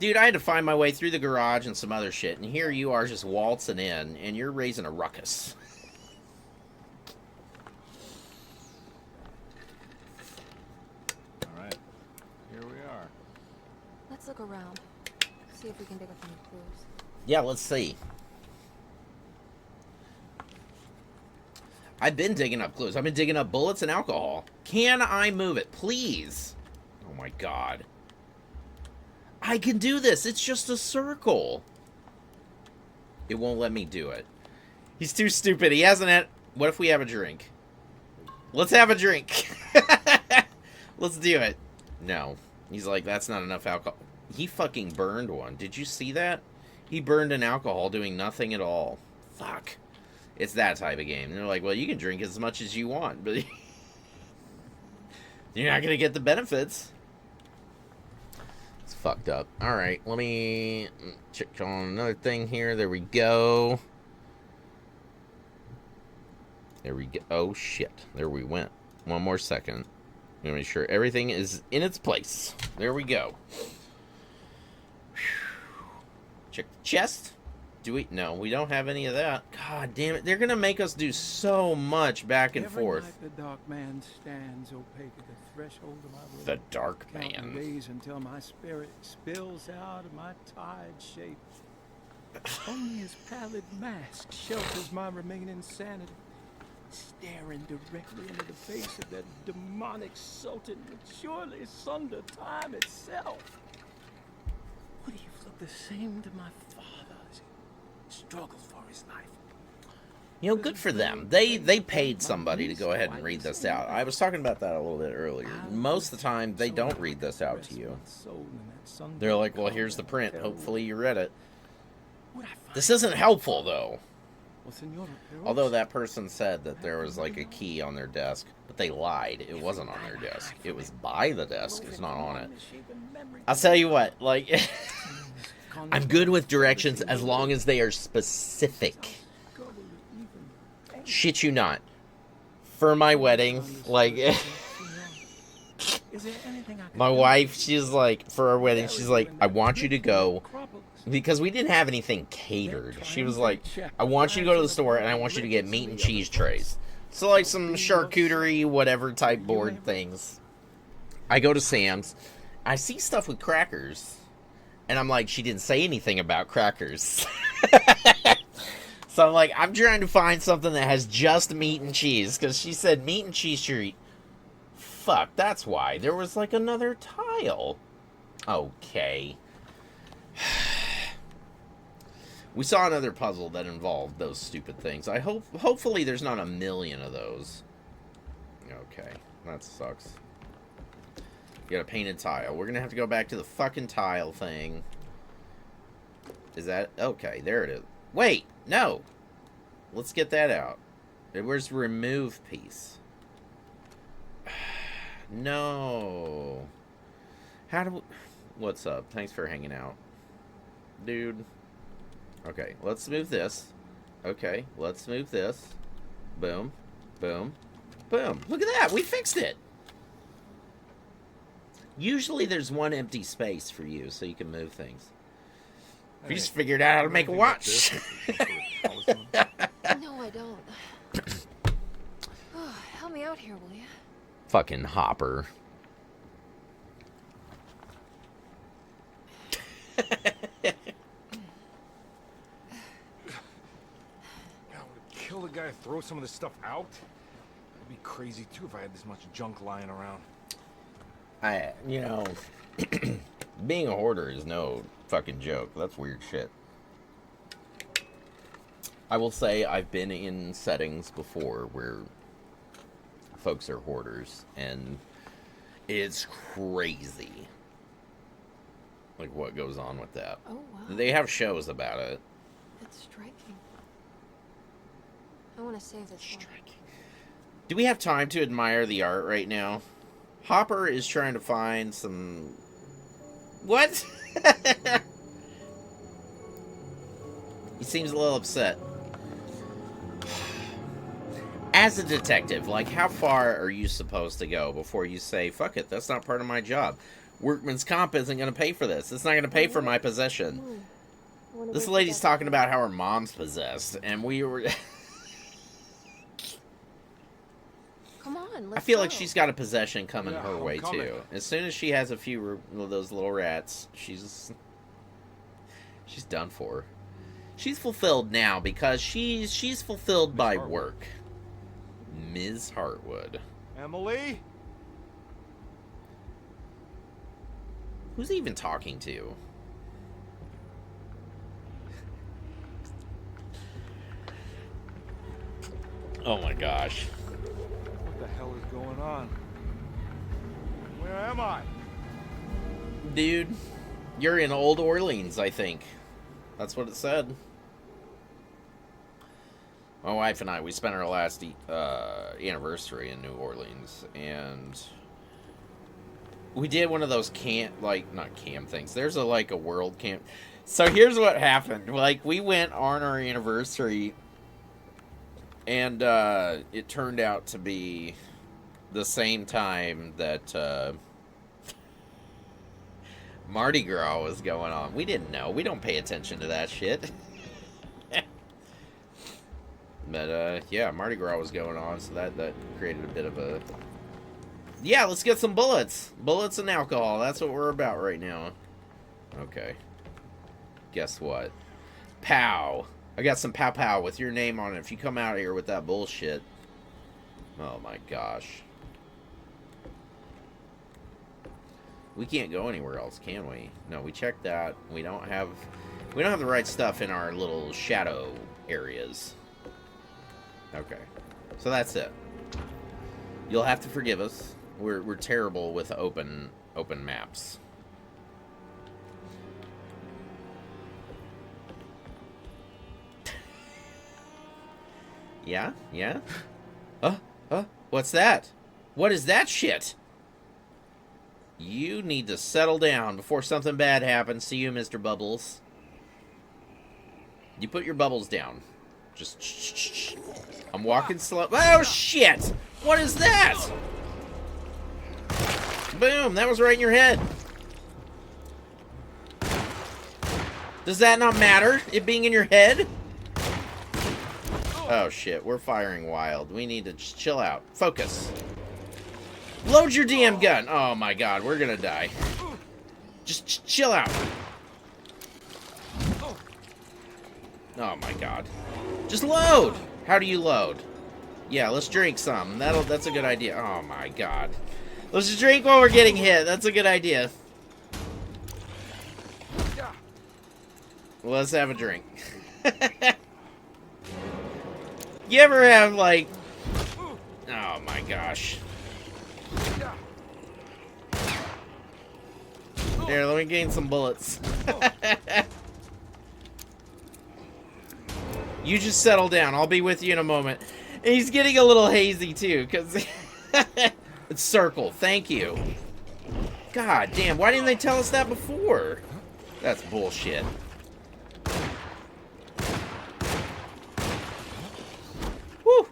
Dude, I had to find my way through the garage and some other shit, and here you are just waltzing in, and you're raising a ruckus. All right, here we are. Let's look around. See if we can dig up any clues. Yeah, let's see. I've been digging up clues. I've been digging up bullets and alcohol. Can I move it, please? Oh my god. I can do this. It's just a circle. It won't let me do it. He's too stupid. He hasn't had... What if we have a drink? Let's have a drink. Let's do it. No. He's like, that's not enough alcohol. He fucking burned one. Did you see that? He burned an alcohol doing nothing at all. Fuck. It's that type of game. And they're like, well, you can drink as much as you want, but you're not going to get the benefits. It's fucked up. All right, let me check on another thing here. There we go. There we go. Oh, shit. There we went. One more second. I'm going to make sure everything is in its place. There we go. Check the chest. Do we? No, we don't have any of that. God damn it. They're going to make us do so much back and Every forth. night the dark man stands opaque at the threshold of my room. The dark Counting man. days until my spirit spills out of my tired shape. Only his pallid mask shelters my remaining sanity. Staring directly into the face of that demonic sultan would surely sunder time itself. Would he look the same to my father as he struggles for his life? You know, good for them. They paid somebody to go ahead and read this out. I was talking about that a little bit earlier. Most of the time, they don't read this out to you. They're like, well, here's the print. Hopefully you read it. This isn't helpful, though. Although that person said that there was, like, a key on their desk. But they lied. It wasn't on their desk. It was by the desk. It's not on it. I'll tell you what. Like, I'm good with directions as long as they are specific. Shit you not. For my wedding, like... my wife, she's like, for our wedding, she's like, I want you to go... Because we didn't have anything catered. She was like, I want you to go to the store and I want you to get meat and cheese trays. So like some charcuterie, whatever type board things. I go to Sam's. I see stuff with crackers. And I'm like, she didn't say anything about crackers. So I'm like, I'm trying to find something that has just meat and cheese. Because she said meat and cheese treat. Fuck, that's why. There was like another tile. Okay. We saw another puzzle that involved those stupid things. Hopefully there's not a million of those. Okay, that sucks. You got a painted tile. We're gonna have to go back to the fucking tile thing. Is that... Okay, there it is. Wait, no! Let's get that out. Where's the remove piece? No. How do we... What's up? Thanks for hanging out. Dude. Okay, let's move this. Okay, let's move this. Boom. Boom. Boom. Look at that! We fixed it! Usually there's one empty space for you, so you can move things. You just figured out how to make a watch. No, I don't. Oh, help me out here, will you? Fucking Hopper. Kill the guy, throw some of this stuff out? I'd be crazy too if I had this much junk lying around. You know, being a hoarder is no fucking joke. That's weird shit. I will say I've been in settings before where folks are hoarders, and it's crazy. Like what goes on with that. Oh, wow. They have shows about it. That's striking. I want to save this one. Do we have time to admire the art right now? Hopper is trying to find some... What? He seems a little upset. As a detective, like, how far are you supposed to go before you say, fuck it, that's not part of my job? Workman's comp isn't going to pay for this. It's not going to pay for my possession. This lady's talking about how her mom's possessed, and we were... Come on, let's I feel go. like she's got a possession coming Yeah, her I'm way, coming. too. As soon as she has a few of those little rats, she's done for. She's fulfilled now because she's fulfilled by Hartwood. work. Ms. Hartwood. Emily? Who's he even talking to? Oh my gosh. What the hell is going on? Where am I? Dude, you're in Old Orleans, I think. That's what it said. My wife and I, we spent our last anniversary in New Orleans, and we did one of those camp, like, not camp things. There's a world camp. So here's what happened. Like, we went on our anniversary, and it turned out to be the same time that Mardi Gras was going on. We didn't know. We don't pay attention to that shit. But, yeah, Mardi Gras was going on, so that created a bit of a... Yeah, let's get some bullets. Bullets and alcohol. That's what we're about right now. Okay. Guess what? Pow. I got some pow-pow with your name on it. If you come out here with that bullshit... Oh, my gosh. We can't go anywhere else, can we? No, we checked that. We don't have the right stuff in our little shadow areas. Okay. So that's it. You'll have to forgive us. We're terrible with open maps. Yeah? Yeah? What's that? What is that shit? You need to settle down before something bad happens to you, Mr. Bubbles. You put your bubbles down. Just shh. I'm walking slow. Oh, shit! What is that? Boom! That was right in your head. Does that not matter? It being in your head? Oh, shit. We're firing wild. We need to just chill out. Focus. Load your damn gun. Oh, my God. We're gonna die. Just chill out. Oh, my God. Just load. How do you load? Yeah, let's drink some. That's a good idea. Oh, my God. Let's just drink while we're getting hit. That's a good idea. Let's have a drink. You ever have, like... Oh, my gosh. Here, let me gain some bullets. You just settle down. I'll be with you in a moment. And he's getting a little hazy, too, because... It's circle. Thank you. God damn, why didn't they tell us that before? That's bullshit. Woo!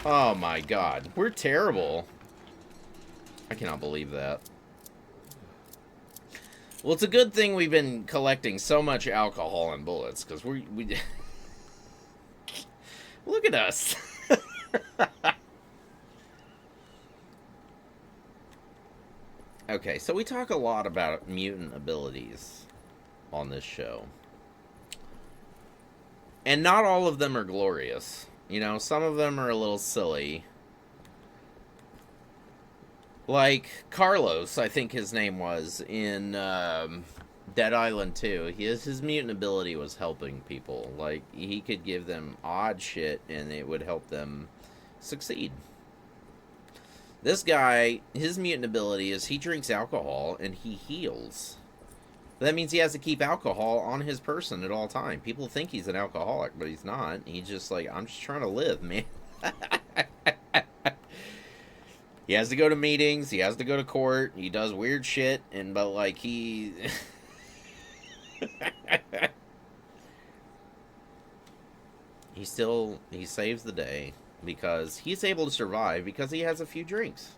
Oh my God. We're terrible. I cannot believe that. Well, it's a good thing we've been collecting so much alcohol and bullets, because we look at us. Okay, so we talk a lot about mutant abilities on this show. And not all of them are glorious. You know, some of them are a little silly. Like Carlos, I think his name was, in Dead Island 2. His mutant ability was helping people. Like, he could give them odd shit and it would help them succeed. This guy, his mutant ability is he drinks alcohol and he heals. But that means he has to keep alcohol on his person at all time. People think he's an alcoholic, but he's not. He's just like, I'm just trying to live, man. He has to go to meetings. He has to go to court. He does weird shit. But like he... he saves the day because he's able to survive because he has a few drinks.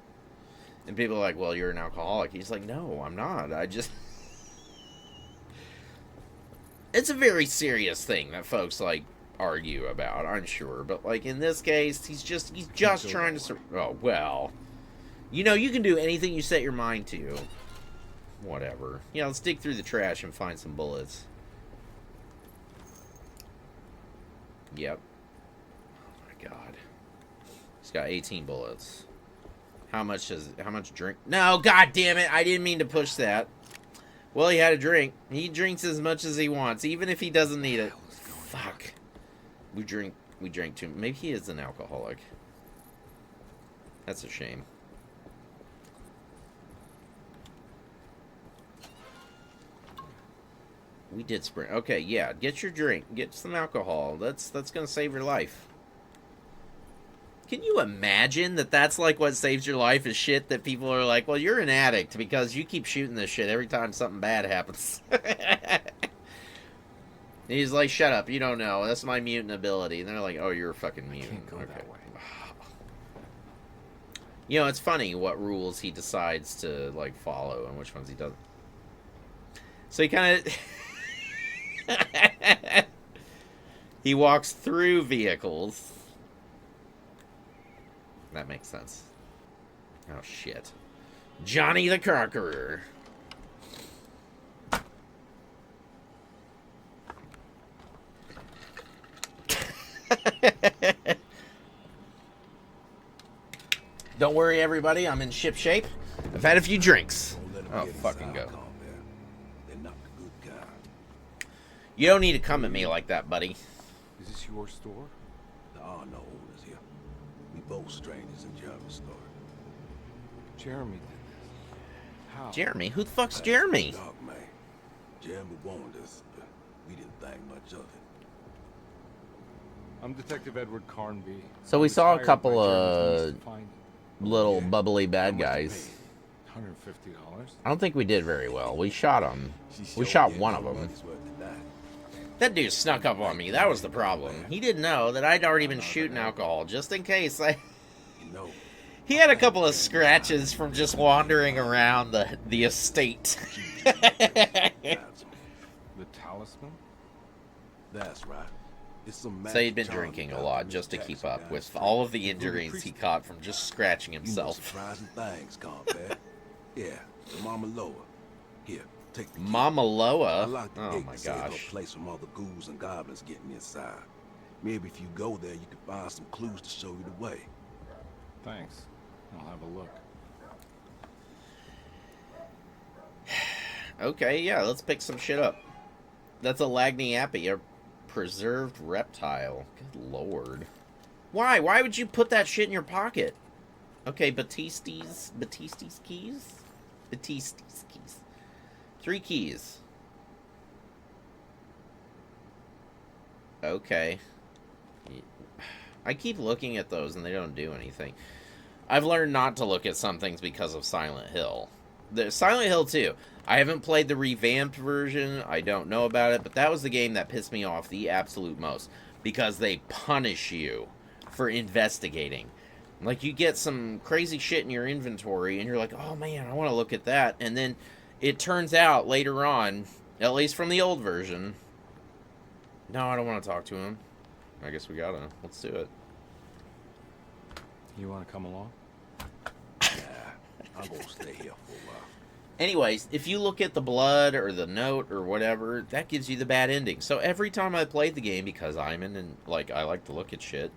And people are like, well, you're an alcoholic. He's like, no, I'm not. I just... It's a very serious thing that folks, like, argue about, I'm sure. But, like, in this case, he's just trying to... Oh, well. You know, you can do anything you set your mind to. Whatever. Yeah, let's dig through the trash and find some bullets. Yep. Oh, my God. He's got 18 bullets. How much drink? No, God damn it! I didn't mean to push that. Well, he had a drink. He drinks as much as he wants, even if he doesn't need it. Fuck. We drink too. Maybe he is an alcoholic. That's a shame. We did sprint. Okay, yeah. Get your drink. Get some alcohol. That's gonna save your life. Can you imagine that that's like what saves your life is shit that people are like, well, you're an addict because you keep shooting this shit every time something bad happens. He's like, shut up, you don't know. That's my mutant ability. And they're like, oh, you're a fucking mutant. Can't go that way. You know, it's funny what rules he decides to, like, follow and which ones he doesn't. So he kind of... he walks through vehicles. That makes sense. Oh, shit. Johnny the Conqueror. Don't worry, everybody. I'm in ship shape. I've had a few drinks. Oh, fucking go. You don't need to come at me like that, buddy. Is this your store? There are no owners here. We both strangers in Jeremy's store. Jeremy did this. How? Jeremy? Who the fuck's Jeremy? Dark man. Jeremy warned us, but we didn't think much of it. I'm Detective Edward Carnby. So we I was saw a hired couple by of Jeremy's to find little bubbly bad How much you guys. paid? $150. I don't think we did very well. We shot them. We shot one of them. That dude snuck up on me. That was the problem. He didn't know that I'd already been shooting alcohol, just in case. He had a couple of scratches from just wandering around the estate. The talisman? That's right. It's some So he'd been drinking a lot just to keep up with all of the injuries he caught from just scratching himself. Surprising things, compadre. Yeah, Mama Loa. Here, take the key. Mama I Loa? locked the Oh gate my to save her gosh. place from all the ghouls and goblins getting inside. Maybe if you go there, you can find some clues to show you the way. Thanks. I'll have a look. Okay, yeah, let's pick some shit up. That's a Lagniappy, a preserved reptile. Good lord. Why? Why would you put that shit in your pocket? Okay, Batisti's keys? Batisti's keys. 3 keys. Okay. I keep looking at those and they don't do anything. I've learned not to look at some things because of Silent Hill. The Silent Hill 2. I haven't played the revamped version. I don't know about it, but that was the game that pissed me off the absolute most because they punish you for investigating. Like, you get some crazy shit in your inventory and you're like, oh man, I want to look at that. And then it turns out later on, at least from the old version, no, I don't want to talk to him. I guess we gotta. Let's do it. You want to come along? I'm gonna stay here for a while. Anyways, if you look at the blood or the note or whatever, that gives you the bad ending. So every time I played the game, because I'm in and like I like to look at shit,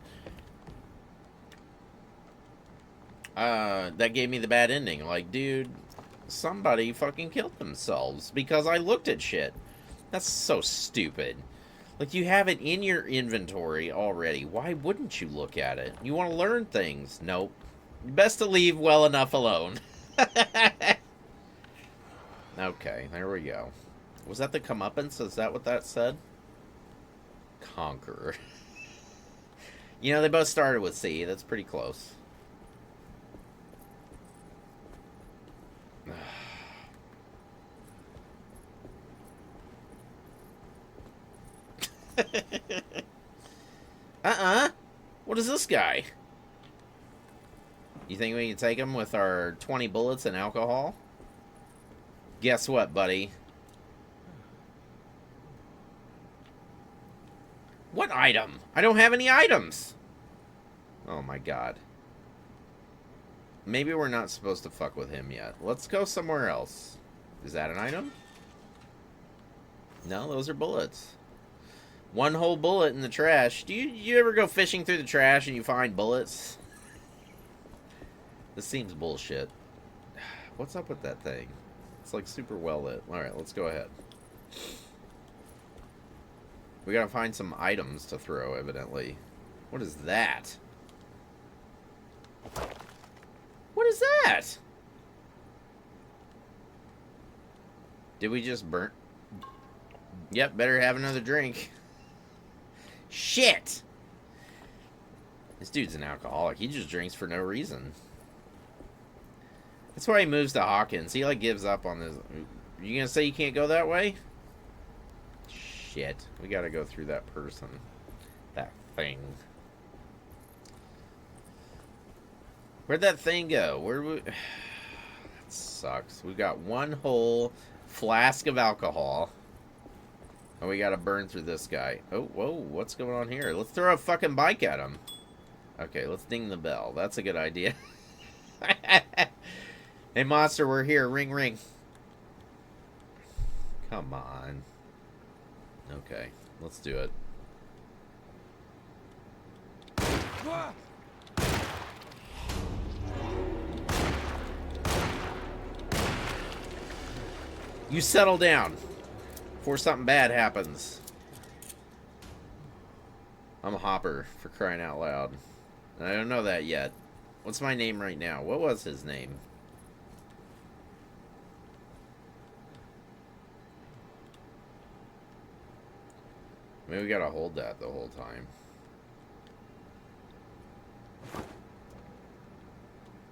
that gave me the bad ending. Like, dude, somebody fucking killed themselves because I looked at shit. That's so stupid. Like, you have it in your inventory already. Why wouldn't you look at it? You want to learn things. Nope. Best to leave well enough alone. Okay, there we go. Was that the comeuppance? Is that what that said? Conqueror. You know, they both started with C. That's pretty close. What is this guy? You think we can take him with our 20 bullets and alcohol? Guess what, buddy? What item? I don't have any items. Oh my god. Maybe we're not supposed to fuck with him yet. Let's go somewhere else. Is that an item? No, those are bullets. One whole bullet in the trash. Do you ever go fishing through the trash and you find bullets? This seems bullshit. What's up with that thing? It's like super well lit. Alright, let's go ahead. We gotta find some items to throw, evidently. What is that? What is that? Did we just burn? Yep, better have another drink. Shit! This dude's an alcoholic. He just drinks for no reason. That's why he moves to Hawkins. He, like, gives up on this. You gonna say you can't go that way? Shit. We gotta go through that person. That thing. Where'd that thing go? Where we... That sucks. We got one whole flask of alcohol. And we gotta burn through this guy. Oh, whoa, what's going on here? Let's throw a fucking bike at him. Okay, let's ding the bell. That's a good idea. Hey, monster, we're here. Ring, ring. Come on. Okay, let's do it. You settle down before something bad happens. I'm a hopper, for crying out loud. And I don't know that yet. What's my name right now? What was his name? Maybe we gotta hold that the whole time.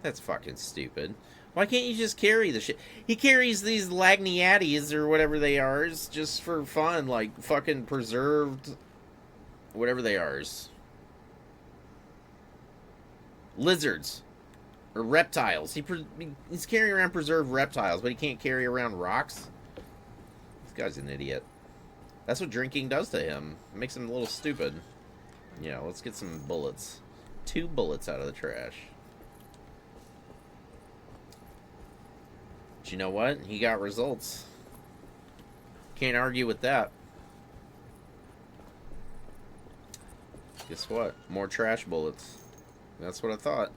That's fucking stupid. Why can't you just carry the shit? He carries these Lagniatis or whatever they are just for fun, like fucking preserved, whatever they are. Lizards. Or reptiles. He's carrying around preserved reptiles, but he can't carry around rocks? This guy's an idiot. That's what drinking does to him. It makes him a little stupid. Yeah, let's get some bullets. 2 bullets out of the trash. But you know what? He got results. Can't argue with that. Guess what? More trash bullets. That's what I thought.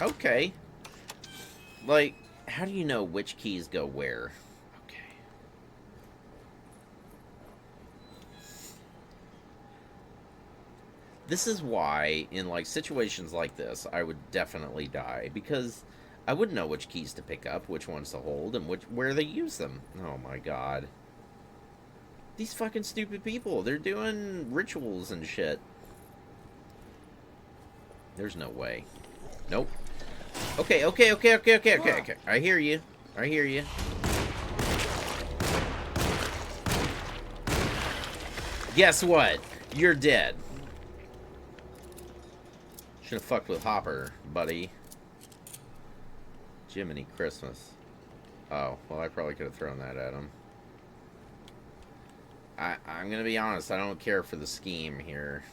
Okay. Like, how do you know which keys go where? Okay. This is why, in, like, situations like this, I would definitely die. Because I wouldn't know which keys to pick up, which ones to hold, and where they use them. Oh my god. These fucking stupid people. They're doing rituals and shit. There's no way. Nope. Okay. I hear you. I hear you. Guess what? You're dead. Should have fucked with Hopper, buddy. Jiminy Christmas. Oh, well, I probably could have thrown that at him. I'm gonna be honest, I don't care for the scheme here.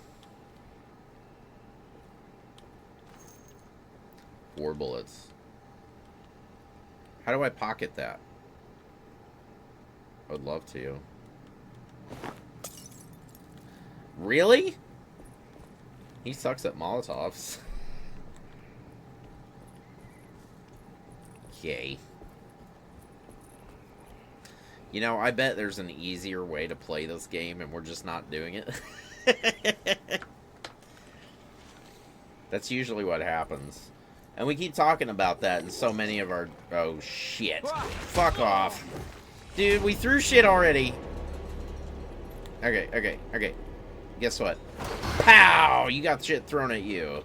4 bullets. How do I pocket that? I would love to. Really? He sucks at Molotovs. Okay. You know, I bet there's an easier way to play this game and we're just not doing it. That's usually what happens. And we keep talking about that in so many of our... Oh, shit. Fuck off. Dude, we threw shit already. Okay. Guess what? Pow! You got shit thrown at you.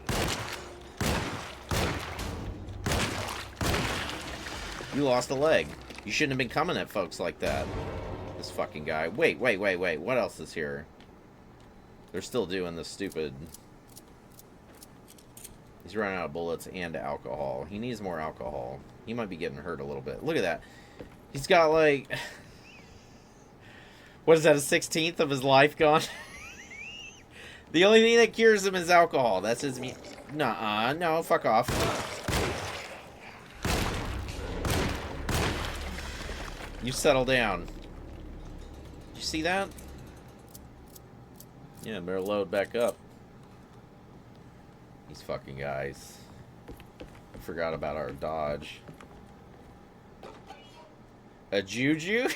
You lost a leg. You shouldn't have been coming at folks like that. This fucking guy. Wait. What else is here? They're still doing this stupid... He's running out of bullets and alcohol. He needs more alcohol. He might be getting hurt a little bit. Look at that. He's got, like... What is that, a 16th of his life gone? The only thing that cures him is alcohol. That's his... Nuh-uh. No, fuck off. You settle down. Did you see that? Yeah, better load back up. These fucking guys. I forgot about our dodge. A juju?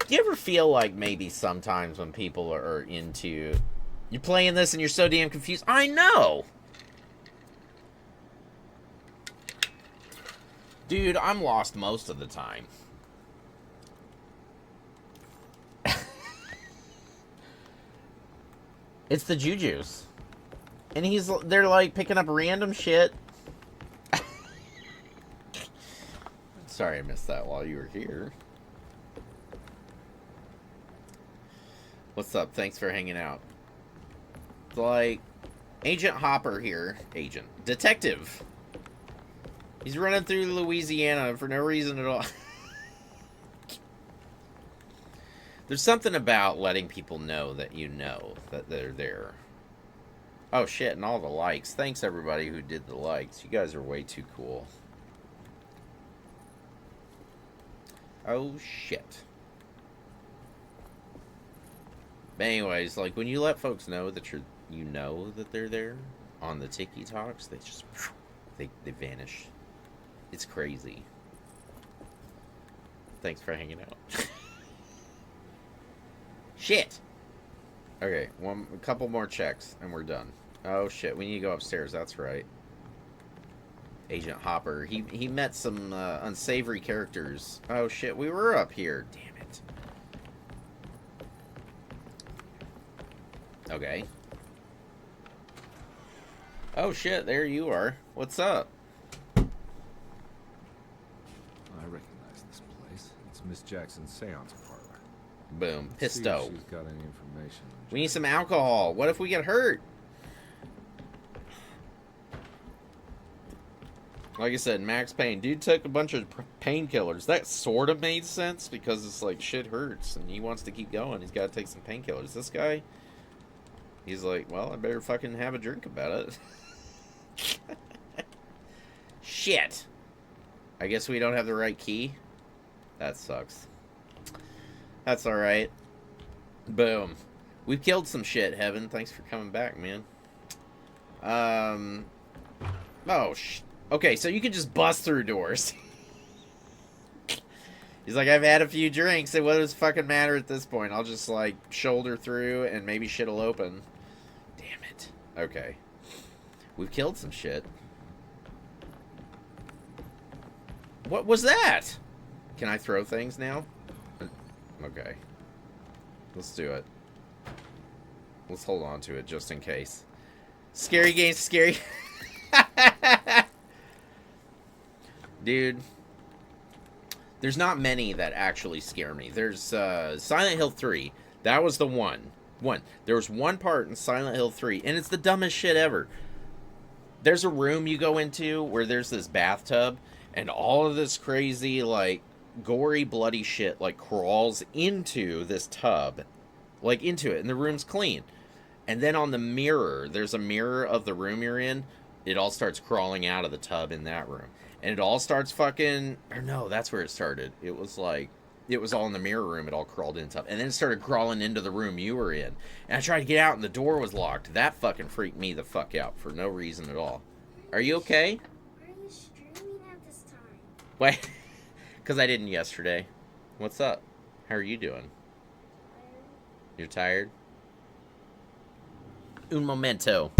Do you ever feel like maybe sometimes when people are into... You're playing this and you're so damn confused? I know! Dude, I'm lost most of the time. It's the jujus. And they're like picking up random shit. Sorry I missed that while you were here. What's up? Thanks for hanging out. It's like, Agent Hopper here. Detective. He's running through Louisiana for no reason at all. There's something about letting people know that you know that they're there. Oh shit, and all the likes. Thanks everybody who did the likes. You guys are way too cool. Oh shit. But anyways, like when you let folks know that you know that they're there on the Tiki Talks, they just they vanish. It's crazy. Thanks for hanging out. Shit. Okay, a couple more checks and we're done. Oh shit, we need to go upstairs. That's right. Agent Hopper. He met some unsavory characters. Oh shit, we were up here. Damn it. Okay. Oh shit, there you are. What's up? I recognize this place. It's Miss Jackson's seance parlor. Boom. Let's see if Pisto. she's got any information. We need some alcohol. What if we get hurt? Like I said, Max Payne. Dude took a bunch of painkillers. That sort of made sense because it's like shit hurts and he wants to keep going. He's got to take some painkillers. This guy, he's like, well, I better fucking have a drink about it. Shit. I guess we don't have the right key. That sucks. That's alright. Boom. We've killed some shit, Heaven. Thanks for coming back, man. Oh, okay, so you can just bust through doors. He's like, I've had a few drinks, and what does fucking matter at this point? I'll just, like, shoulder through, and maybe shit'll open. Damn it. Okay. We've killed some shit. What was that? Can I throw things now? Okay. Let's do it. Let's hold on to it just in case. Scary game's scary. Dude. There's not many that actually scare me. There's Silent Hill 3. That was the one. There was one part in Silent Hill 3, and it's the dumbest shit ever. There's a room you go into where there's this bathtub, and all of this crazy, like, gory, bloody shit, like, crawls into this tub. Like, into it, and the room's clean. And then on the mirror, there's a mirror of the room you're in, it all starts crawling out of the tub in that room. And it all starts fucking... Or no, that's where it started. It was like... It was all in the mirror room. It all crawled into tub. And then it started crawling into the room you were in. And I tried to get out and the door was locked. That fucking freaked me the fuck out for no reason at all. Are you okay? Why are you streaming at this time? Wait. Because I didn't yesterday. What's up? How are you doing? You're tired? Un momento.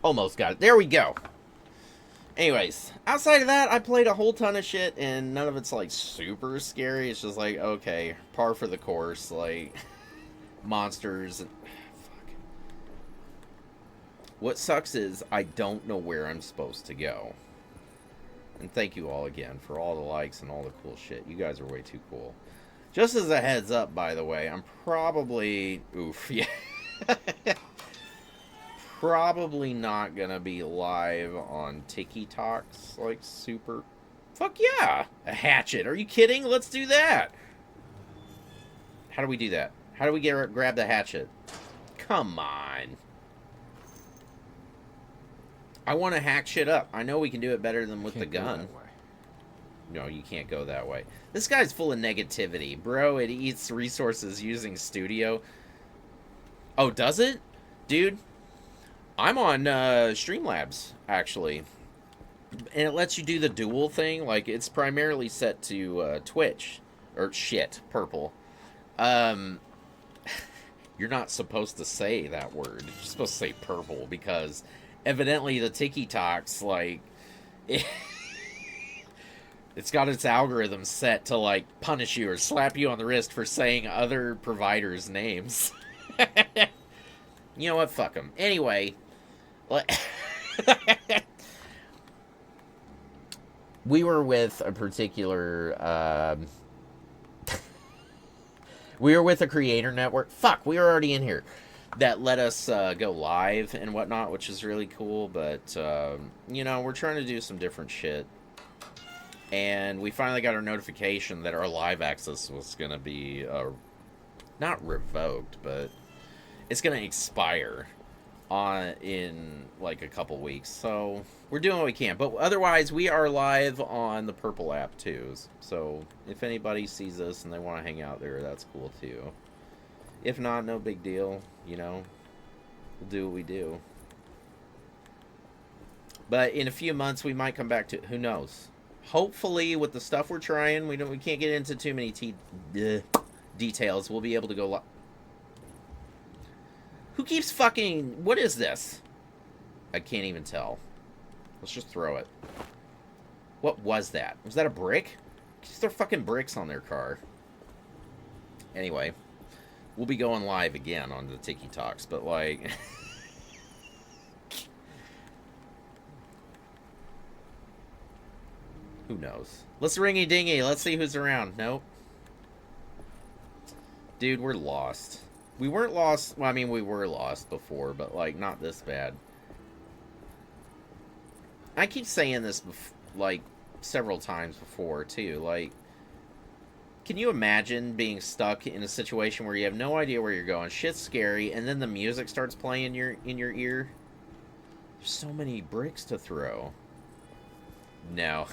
Almost got it. There we go. Anyways, outside of that, I played a whole ton of shit, and none of it's, like, super scary. It's just like, okay, par for the course, like, monsters. And, fuck. What sucks is I don't know where I'm supposed to go. And thank you all again for all the likes and all the cool shit. You guys are way too cool. Just as a heads up, by the way, I'm probably... Oof, yeah. Probably not gonna be live on Tiki Talks, like, super... Fuck yeah! A hatchet. Are you kidding? Let's do that! How do we do that? How do we grab the hatchet? Come on. I want to hack shit up. I know we can do it better than with the gun. No, you can't go that way. This guy's full of negativity. Bro, it eats resources using Studio. Oh, does it? Dude, I'm on Streamlabs, actually. And it lets you do the dual thing. Like, it's primarily set to Twitch. Or shit, purple. You're not supposed to say that word. You're supposed to say purple because evidently the Tiki Talks, like... It's got its algorithm set to, like, punish you or slap you on the wrist for saying other providers' names. You know what? Fuck them. Anyway. We were with a particular, we were with a creator network. Fuck, we were already in here. That let us go live and whatnot, which is really cool. But, you know, we're trying to do some different shit. And we finally got our notification that our live access was going to be, not revoked, but it's going to expire in, like, a couple weeks. So, we're doing what we can. But otherwise, we are live on the Purple app, too. So, if anybody sees us and they want to hang out there, that's cool, too. If not, no big deal. You know, we'll do what we do. But in a few months, we might come back to... Who knows? Hopefully, with the stuff we're trying, we can't get into too many details. We'll be able to go... Who keeps fucking... What is this? I can't even tell. Let's just throw it. What was that? Was that a brick? Just throw fucking bricks on their car. Anyway, we'll be going live again on the Tiki Talks, but like... Who knows? Let's ringy dingy. Let's see who's around. Nope. Dude, we're lost. We weren't lost. Well, I mean, we were lost before, but like not this bad. I keep saying this like several times before too. Like, can you imagine being stuck in a situation where you have no idea where you're going? Shit's scary, and then the music starts playing in your ear. There's so many bricks to throw. No.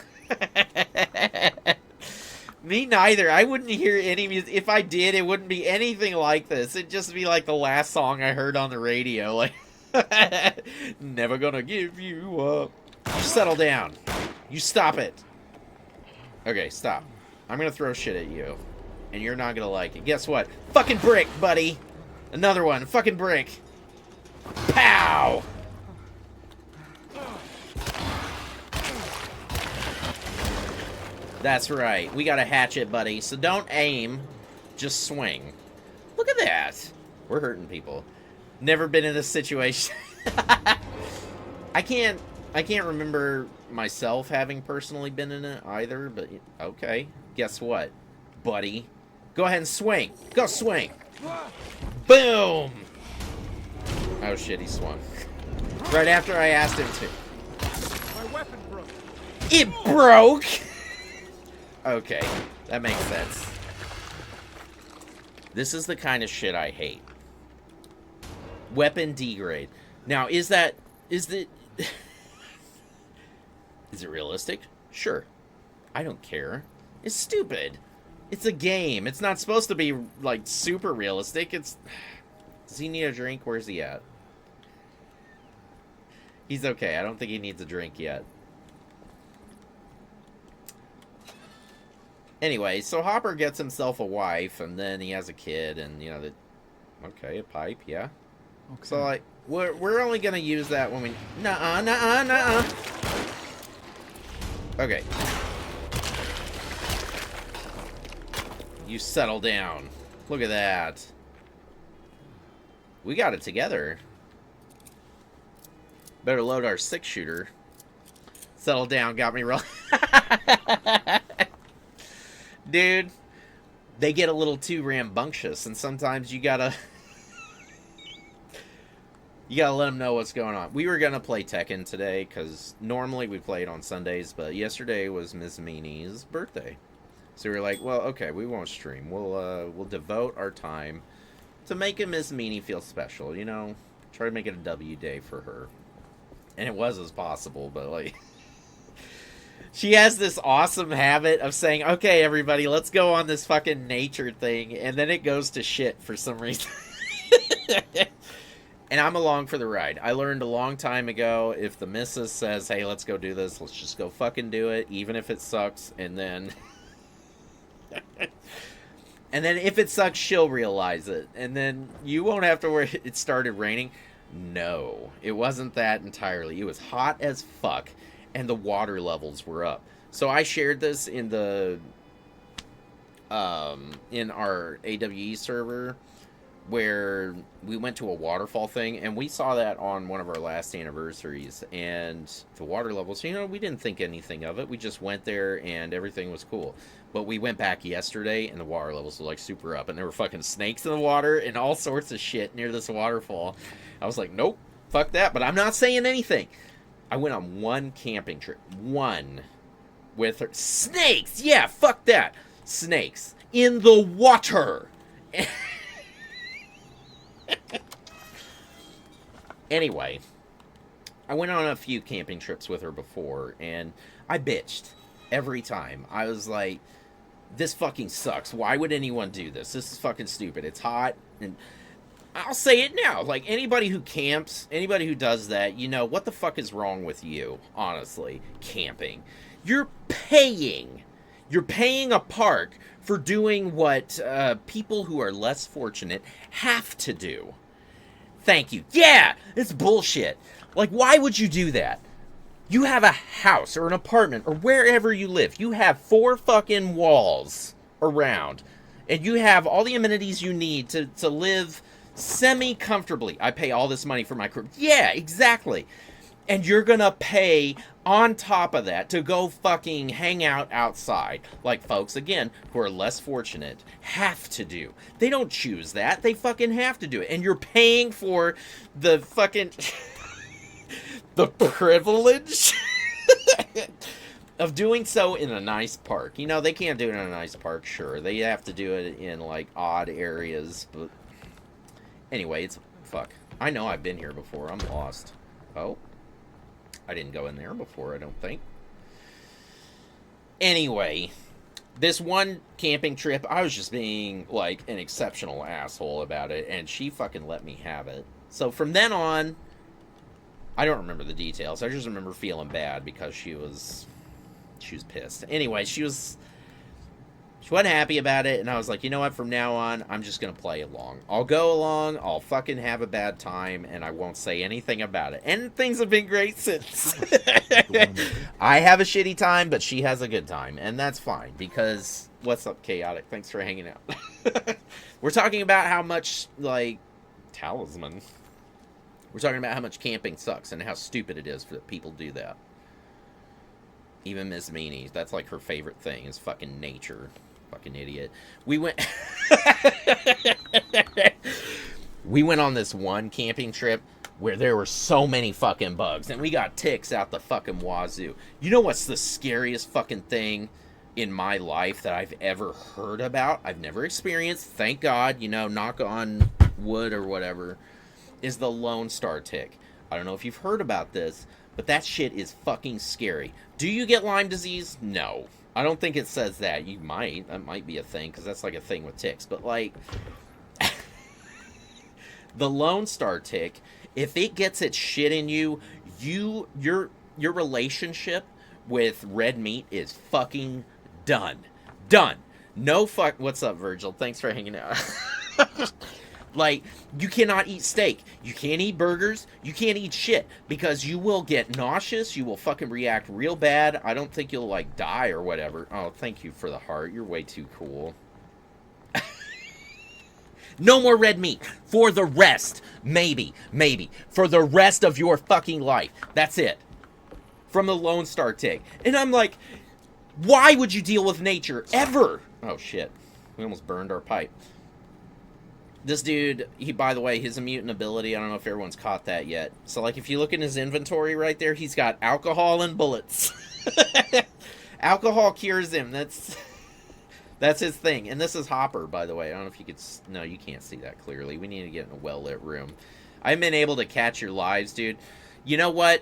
Me neither. I wouldn't hear any music. If I did, it wouldn't be anything like this. It'd just be like the last song I heard on the radio. Like, never gonna give you up. You settle down. You stop it. Okay, stop. I'm gonna throw shit at you. And you're not gonna like it. Guess what? Fucking brick, buddy. Another one. Fucking brick. Pow! That's right. We got a hatchet, buddy. So don't aim. Just swing. Look at that. We're hurting people. Never been in this situation. I can't remember myself having personally been in it either, but okay. Guess what, buddy? Go ahead and swing. Go swing. Boom! Oh shit, he swung. Right after I asked him to. My weapon broke. It broke! Okay, that makes sense. This is the kind of shit I hate. Weapon degrade. Now, is it realistic? Sure. I don't care. It's stupid. It's a game. It's not supposed to be, like, super realistic. Does he need a drink? Where's he at? He's okay. I don't think he needs a drink yet. Anyway, so Hopper gets himself a wife, and then he has a kid, and, you know, okay, a pipe, yeah. Okay. So, like, we're only gonna use that when we... Nuh-uh. Okay. You settle down. Look at that. We got it together. Better load our 6-shooter. Settle down, got me rolling. Dude, they get a little too rambunctious, and sometimes you gotta... you gotta let them know what's going on. We were gonna play Tekken today, because normally we play it on Sundays, but yesterday was Miss Meanie's birthday. So we were like, well, okay, we won't stream. We'll devote our time to making Miss Meanie feel special, you know? Try to make it a W day for her. And it was as possible, but, like... she has this awesome habit of saying, okay, everybody, let's go on this fucking nature thing, and then it goes to shit for some reason. And I'm along for the ride. I learned a long time ago, if the missus says, hey, let's go do this, let's just go fucking do it, even if it sucks, and then... and then if it sucks, she'll realize it, and then you won't have to worry it started raining. No, it wasn't that entirely. It was hot as fuck, and the water levels were up. So I shared this in the in our AWE server, where we went to a waterfall thing, and we saw that on one of our last anniversaries, and the water levels, you know, we didn't think anything of it. We just went there, and everything was cool. But we went back yesterday, and the water levels were, like, super up, and there were fucking snakes in the water and all sorts of shit near this waterfall. I was like, nope, fuck that, but I'm not saying anything. I went on one camping trip. One. With her. Snakes! Yeah, fuck that. Snakes. In the water. Anyway. I went on a few camping trips with her before, and I bitched. Every time. I was like, this fucking sucks. Why would anyone do this? This is fucking stupid. It's hot, and... I'll say it now. Like, anybody who camps, anybody who does that, you know, what the fuck is wrong with you, honestly? Camping. You're paying. You're paying a park for doing what people who are less fortunate have to do. Thank you. Yeah! It's bullshit. Like, why would you do that? You have a house or an apartment or wherever you live. You have 4 fucking walls around. And you have all the amenities you need to live... semi-comfortably. I pay all this money for my crib. Yeah, exactly. And you're gonna pay on top of that to go fucking hang out outside. Like folks, again, who are less fortunate, have to do. They don't choose that. They fucking have to do it. And you're paying for the fucking... the privilege of doing so in a nice park. You know, they can't do it in a nice park, sure. They have to do it in, like, odd areas, but... Anyway, it's... fuck. I know I've been here before. I'm lost. Oh. I didn't go in there before, I don't think. Anyway. This one camping trip, I was just being, like, an exceptional asshole about it, and she fucking let me have it. So from then on, I don't remember the details. I just remember feeling bad because she was pissed. Anyway, she wasn't happy about it, and I was like, you know what, from now on, I'm just gonna play along. I'll go along, I'll fucking have a bad time, and I won't say anything about it. And things have been great since. I have a shitty time, but she has a good time, and that's fine, because, what's up, Chaotic? Thanks for hanging out. We're talking about how much, like, talisman. We're talking about how much camping sucks, and how stupid it is for people to do that. Even Miss Meanie, that's like her favorite thing, is fucking nature. Fucking idiot. We went on this one camping trip where there were so many fucking bugs, and we got ticks out the fucking wazoo. You know what's the scariest fucking thing in my life that I've ever heard about? I've never experienced, thank God, you know, knock on wood or whatever, is the Lone Star tick. I don't know if you've heard about this, but that shit is fucking scary. Do you get Lyme disease? No. I don't think it says that. You might. That might be a thing, because that's like a thing with ticks. But, like, the Lone Star tick, if it gets its shit in you, your relationship with red meat is fucking done. Done. No fuck. What's up, Virgil? Thanks for hanging out. Like, you cannot eat steak. You can't eat burgers. You can't eat shit. Because you will get nauseous. You will fucking react real bad. I don't think you'll, like, die or whatever. Oh, thank you for the heart. You're way too cool. No more red meat. For the rest. Maybe. For the rest of your fucking life. That's it. From the Lone Star Tig. And I'm like, why would you deal with nature? Ever? Oh, shit. We almost burned our pipe. This dude, by the way, his mutant ability, I don't know if everyone's caught that yet. So, like, if you look in his inventory right there, he's got alcohol and bullets. Alcohol cures him. That's his thing. And this is Hopper, by the way. I don't know if you could... No, you can't see that clearly. We need to get in a well-lit room. I haven't been able to catch your lives, dude. You know what?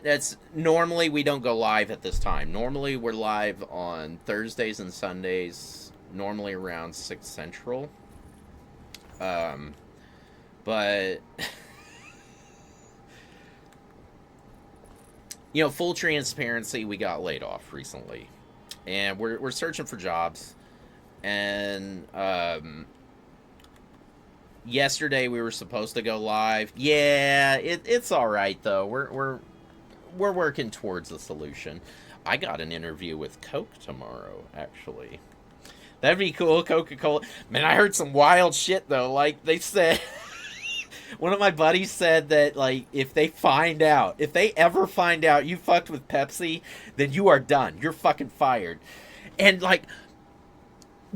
Normally, we don't go live at this time. Normally, we're live on Thursdays and Sundays, normally around 6 Central. But you know, full transparency, we got laid off recently, and we're searching for jobs. And yesterday we were supposed to go live. Yeah, it's all right though. We're working towards a solution. I got an interview with Coke tomorrow, actually. That'd be cool, Coca-Cola. Man, I heard some wild shit, though. Like, they said... one of my buddies said that, like, if they ever find out you fucked with Pepsi, then you are done. You're fucking fired. And, like,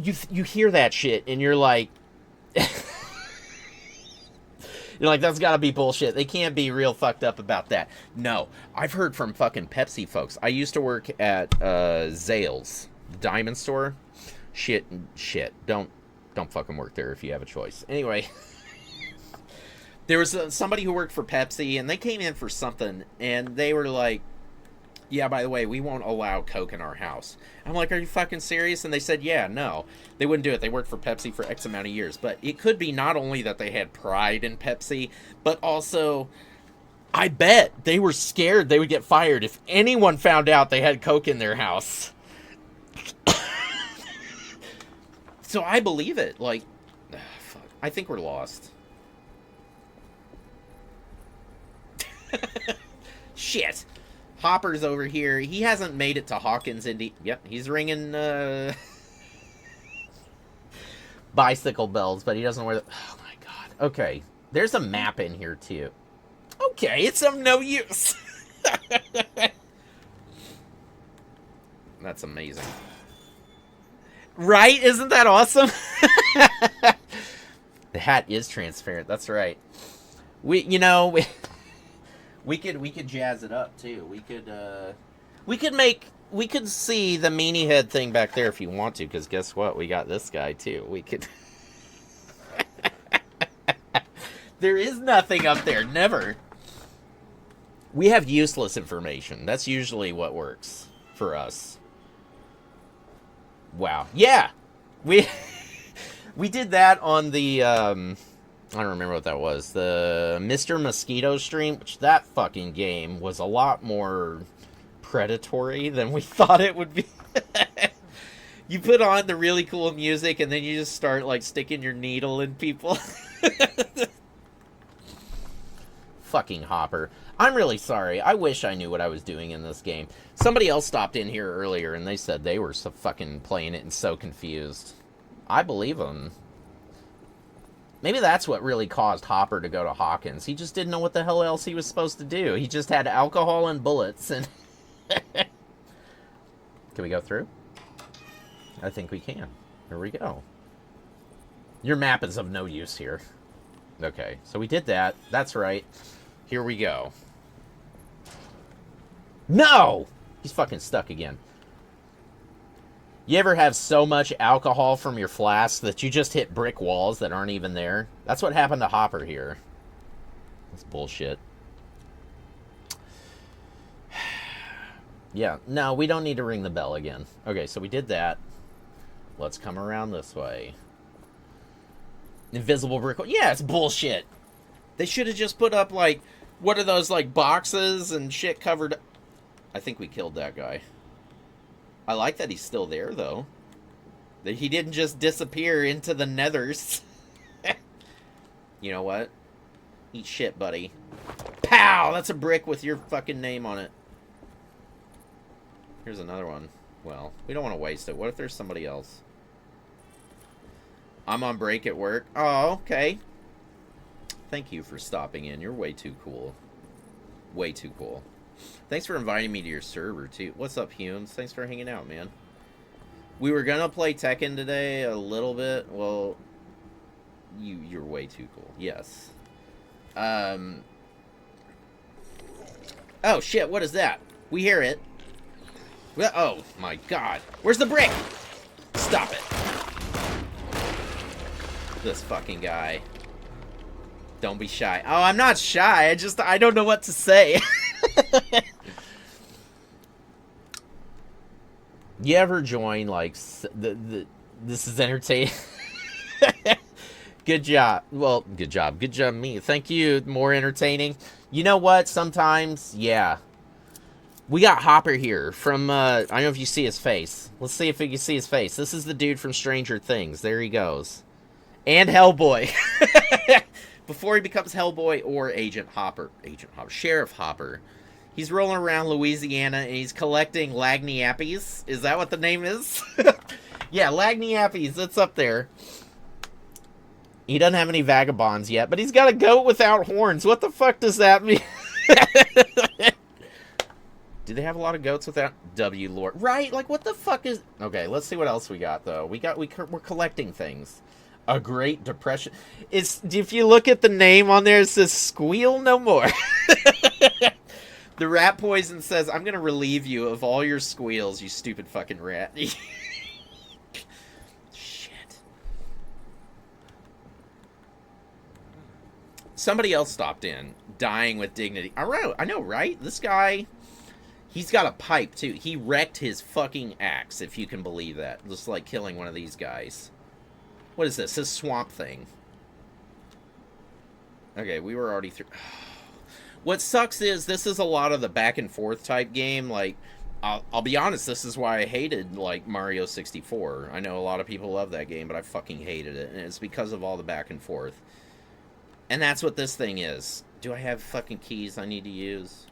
you hear that shit, and you're like... you're like, that's gotta be bullshit. They can't be real fucked up about that. No. I've heard from fucking Pepsi folks. I used to work at Zales, the diamond store. Shit. Don't fucking work there if you have a choice. Anyway, there was somebody who worked for Pepsi, and they came in for something, and they were like, yeah, by the way, we won't allow Coke in our house. I'm like, are you fucking serious? And they said, yeah, no. They wouldn't do it. They worked for Pepsi for X amount of years. But it could be not only that they had pride in Pepsi, but also, I bet they were scared they would get fired if anyone found out they had Coke in their house. So I believe it. Like, fuck. I think we're lost. Shit. Hopper's over here. He hasn't made it to Hawkins, Indy. Yep, he's ringing bicycle bells, but he doesn't wear the... Oh, my God. Okay. There's a map in here, too. Okay, it's of no use. That's amazing. Right? Isn't that awesome? The hat is transparent. That's right. We could jazz it up too. We could see the meanie head thing back there if you want to, because guess what? We got this guy too. We could. There is nothing up there. Never. We have useless information. That's usually what works for us. Wow. Yeah. We did that on the, I don't remember what that was. The Mr. Mosquito stream, which that fucking game was a lot more predatory than we thought it would be. You put on the really cool music and then you just start, like, sticking your needle in people. Fucking Hopper. I'm really sorry. I wish I knew what I was doing in this game. Somebody else stopped in here earlier, and they said they were so fucking playing it and so confused. I believe them. Maybe that's what really caused Hopper to go to Hawkins. He just didn't know what the hell else he was supposed to do. He just had alcohol and bullets, and... Can we go through? I think we can. Here we go. Your map is of no use here. Okay, so we did that. That's right. Here we go. No! He's fucking stuck again. You ever have so much alcohol from your flask that you just hit brick walls that aren't even there? That's what happened to Hopper here. That's bullshit. Yeah, no, we don't need to ring the bell again. Okay, so we did that. Let's come around this way. Invisible brick wall. Yeah, it's bullshit. They should have just put up, like, what are those, like, boxes and shit covered... I think we killed that guy. I like that he's still there, though. That he didn't just disappear into the nethers. You know what? Eat shit, buddy. Pow! That's a brick with your fucking name on it. Here's another one. Well, we don't want to waste it. What if there's somebody else? I'm on break at work. Oh, okay. Thank you for stopping in. You're way too cool. Way too cool. Thanks for inviting me to your server, too. What's up, Humes? Thanks for hanging out, man. We were gonna play Tekken today a little bit. Well, you're way too cool. Yes. Oh, shit, what is that? We hear it. Oh, my God. Where's the brick? Stop it. This fucking guy. Don't be shy. Oh, I'm not shy. I don't know what to say. You ever join, like, this is entertaining? Good job. Well, good job. Good job, me. Thank you. More entertaining. You know what? Sometimes, yeah. We got Hopper here from, I don't know if you see his face. Let's see if we can see his face. This is the dude from Stranger Things. There he goes. And Hellboy. Before he becomes Hellboy or Agent Hopper. Sheriff Hopper. He's rolling around Louisiana and he's collecting Lagniappies. Is that what the name is? Yeah, Lagniappies. That's up there. He doesn't have any vagabonds yet, but he's got a goat without horns. What the fuck does that mean? Do they have a lot of goats without W Lord? Right? Like, what the fuck is... Okay, let's see what else we got, though. We're collecting things. A Great Depression. If you look at the name on there, it says Squeal No More. The rat poison says, I'm going to relieve you of all your squeals, you stupid fucking rat. Shit. Somebody else stopped in, dying with dignity. I know, right? This guy, he's got a pipe, too. He wrecked his fucking axe, if you can believe that. Just like killing one of these guys. What is this? This swamp thing. Okay, we were already through... What sucks is this is a lot of the back and forth type game. Like, I'll be honest, this is why I hated, like, Mario 64. I know a lot of people love that game, but I fucking hated it. And it's because of all the back and forth. And that's what this thing is. Do I have fucking keys I need to use?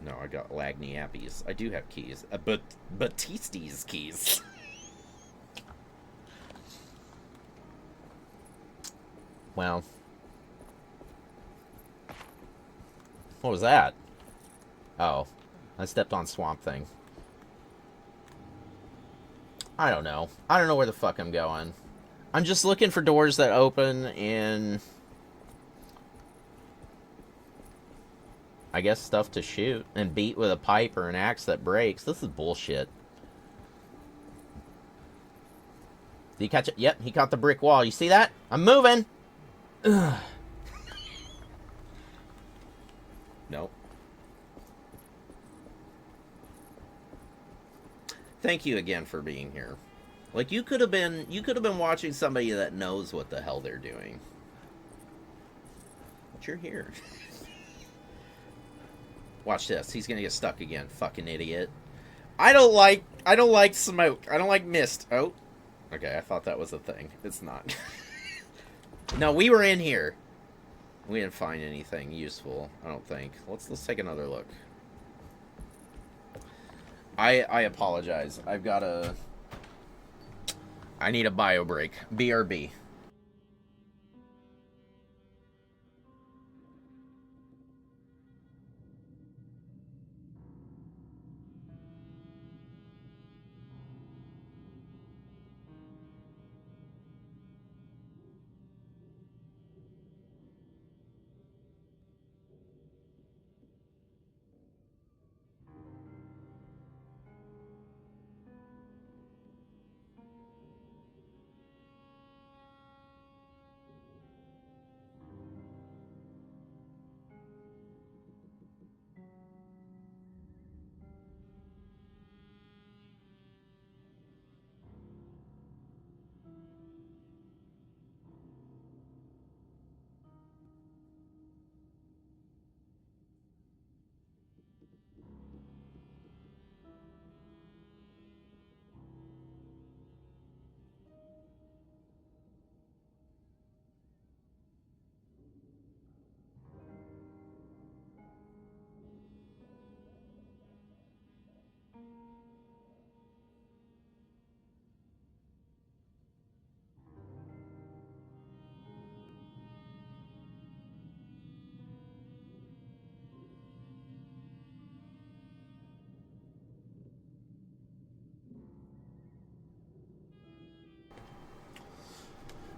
No, I got Lagniappies. I do have keys. But Batisti's keys. Well... What was that? Oh. I stepped on Swamp Thing. I don't know. I don't know where the fuck I'm going. I'm just looking for doors that open and... I guess stuff to shoot and beat with a pipe or an axe that breaks. This is bullshit. Did he catch it? Yep, he caught the brick wall. You see that? I'm moving! Ugh. Nope. Thank you again for being here. Like, you could have been watching somebody that knows what the hell they're doing. But you're here. Watch this. He's gonna get stuck again. Fucking idiot. I don't like smoke. I don't like mist. Oh. Okay, I thought that was a thing. It's not. No, we were in here. We didn't find anything useful, I don't think. Let's take another look. I apologize. I need a bio break. BRB.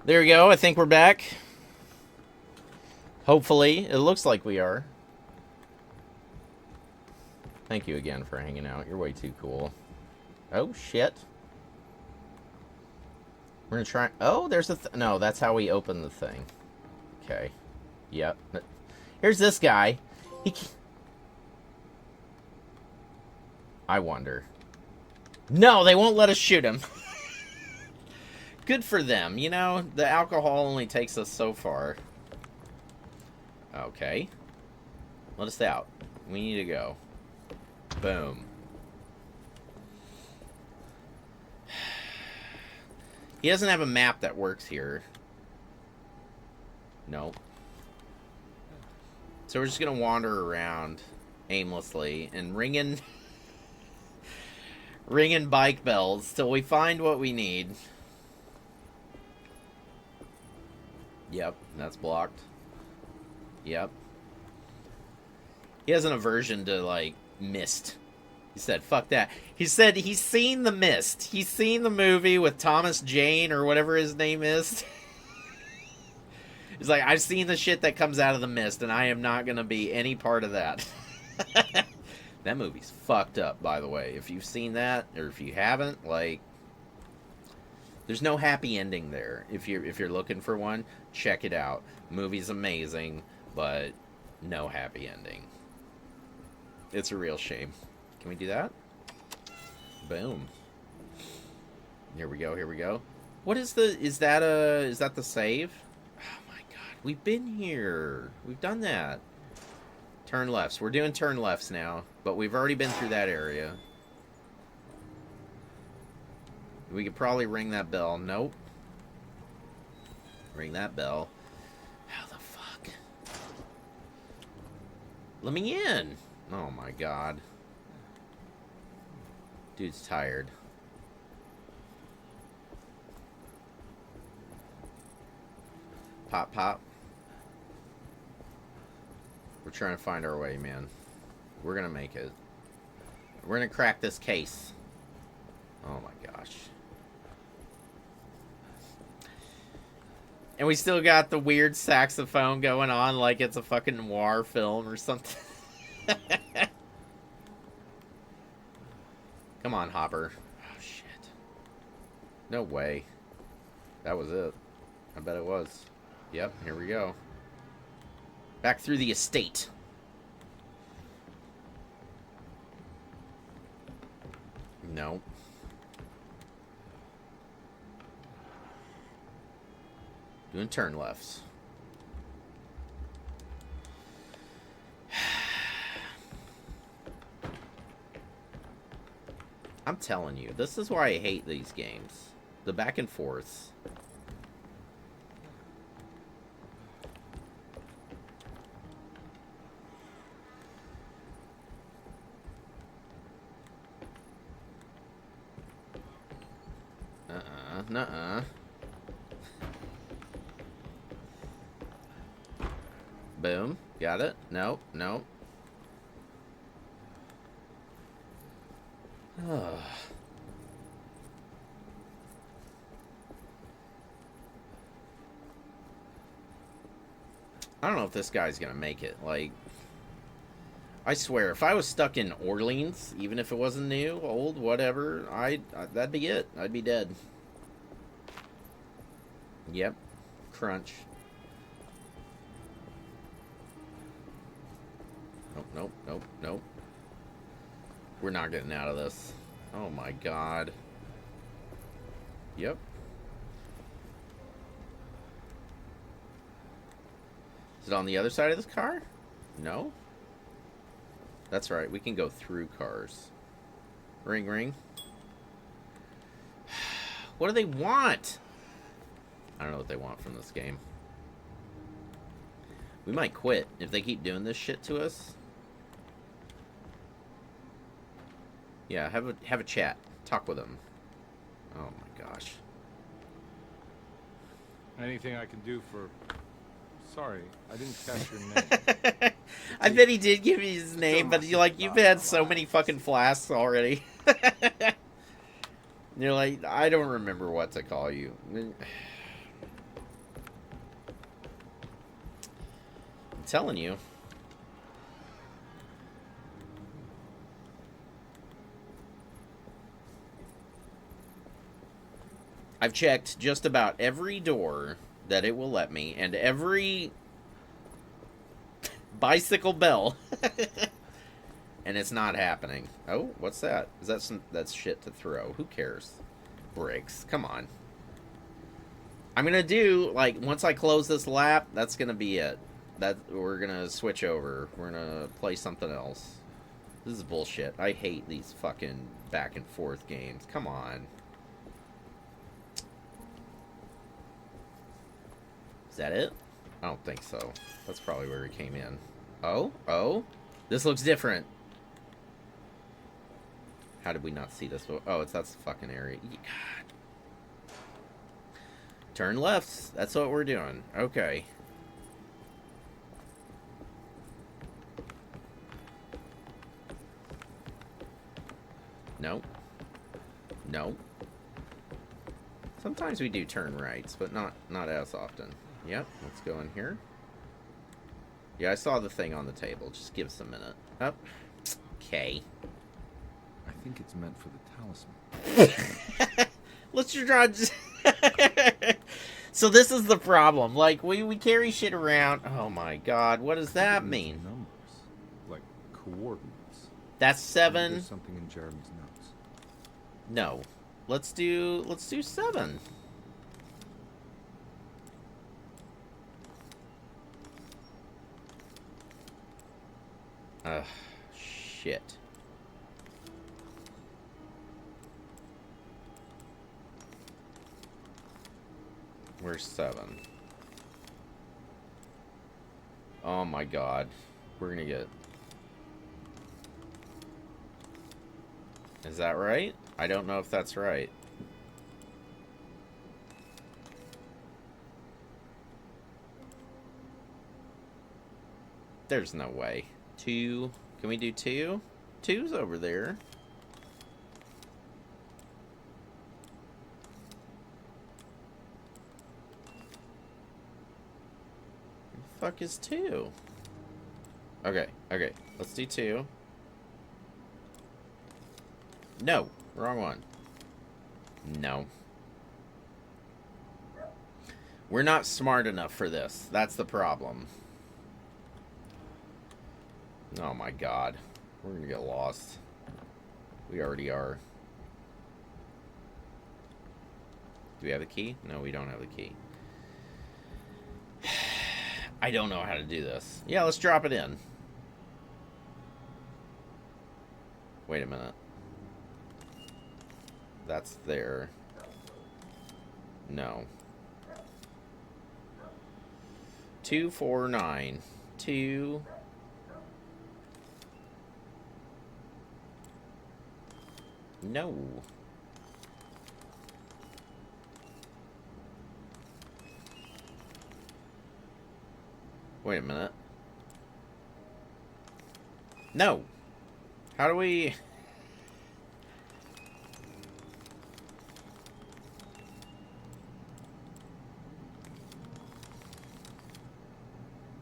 There we go. I think we're back. Hopefully. It looks like we are. Thank you again for hanging out. You're way too cool. Oh, shit. We're gonna try... Oh, there's a... No, that's how we open the thing. Okay. Yep. Here's this guy. I wonder. No, they won't let us shoot him. Good for them. You know, the alcohol only takes us so far. Okay. Let us out. We need to go. Boom. He doesn't have a map that works here. Nope. So we're just gonna wander around aimlessly and ringing bike bells till we find what we need. Yep, that's blocked. Yep. He has an aversion to, like, Mist. He said, fuck that. He said he's seen The Mist. He's seen the movie with Thomas Jane or whatever his name is. He's like, I've seen the shit that comes out of The Mist, and I am not going to be any part of that. That movie's fucked up, by the way. If you've seen that, or if you haven't, like... There's no happy ending there. If you're looking for one, check it out. Movie's amazing, but no happy ending. It's a real shame. Can we do that? Boom. Here we go, here we go. What is the... Is that the save? Oh my god. We've been here. We've done that. Turn lefts. We're doing turn lefts now, but we've already been through that area. We could probably ring that bell. Nope. Ring that bell. How the fuck? Let me in. Oh my god. Dude's tired. Pop, pop. We're trying to find our way, man. We're gonna make it. We're gonna crack this case. Oh my gosh. And we still got the weird saxophone going on like it's a fucking noir film or something. Come on, Hopper. Oh, shit. No way. That was it. I bet it was. Yep, here we go. Back through the estate. No. Doing turn lefts. I'm telling you, this is why I hate these games. The back and forths. Nuh-uh. Boom. Got it. Nope. Nope. I don't know if this guy's gonna make it. Like, I swear, if I was stuck in Orleans, even if it wasn't new, old, whatever, that'd be it. I'd be dead. Yep. Crunch. Nope, nope, nope, nope. We're not getting out of this. Oh my god. Yep. Is it on the other side of this car? No? That's right, we can go through cars. Ring, ring. What do they want? I don't know what they want from this game. We might quit if they keep doing this shit to us. Yeah, have a chat. Talk with them. Oh my gosh. Anything I can do for... Sorry, I didn't catch your name. I bet he did give me his name, but you've had so many fucking flasks already. You're like, I don't remember what to call you. I'm telling you. I've checked just about every door that it will let me, and every bicycle bell. And it's not happening. Oh, what's that? Is that that's shit to throw? Who cares? Bricks. Come on. I'm gonna do, like, once I close this lap, that's gonna be it. We're gonna switch over. We're gonna play something else. This is bullshit. I hate these fucking back and forth games. Come on. Is that it? I don't think so. That's probably where it came in. Oh? This looks different. How did we not see this? Oh, that's the fucking area. God. Turn left. That's what we're doing. Okay. Nope. Nope. Sometimes we do turn rights, but not as often. Yep, let's go in here. Yeah, I saw the thing on the table. Just give us a minute. Up. Okay. I think it's meant for the talisman. Let's just try. So this is the problem. Like, we carry shit around. Oh my god, what does that mean? Numbers, like coordinates. That's 7. There's something in Jeremy's notes. No. Let's do 7. Ugh, shit. Where's 7? Oh my god. We're gonna get... Is that right? I don't know if that's right. There's no way. 2. Can we do 2? 2's over there. Where the fuck is 2? Okay. Let's do 2. No. Wrong one. No. We're not smart enough for this. That's the problem. Oh my god. We're gonna get lost. We already are. Do we have the key? No, we don't have the key. I don't know how to do this. Yeah, let's drop it in. Wait a minute. That's there. No. 2, 4, 9. 2... No. Wait a minute. No. How do we...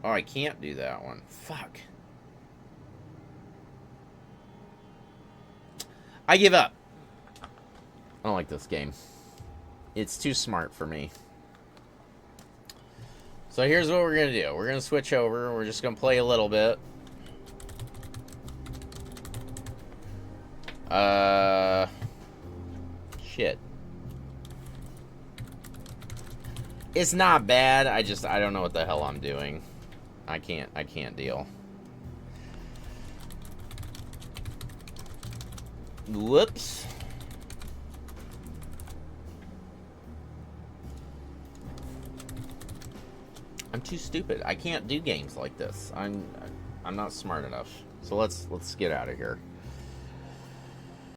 Oh, I can't do that one. Fuck. I give up. I don't like this game. It's too smart for me. So here's what we're going to do. We're going to switch over. We're just going to play a little bit. Shit. It's not bad. I don't know what the hell I'm doing. I can't deal. Whoops. I'm too stupid. I can't do games like this. I'm not smart enough. So let's get out of here.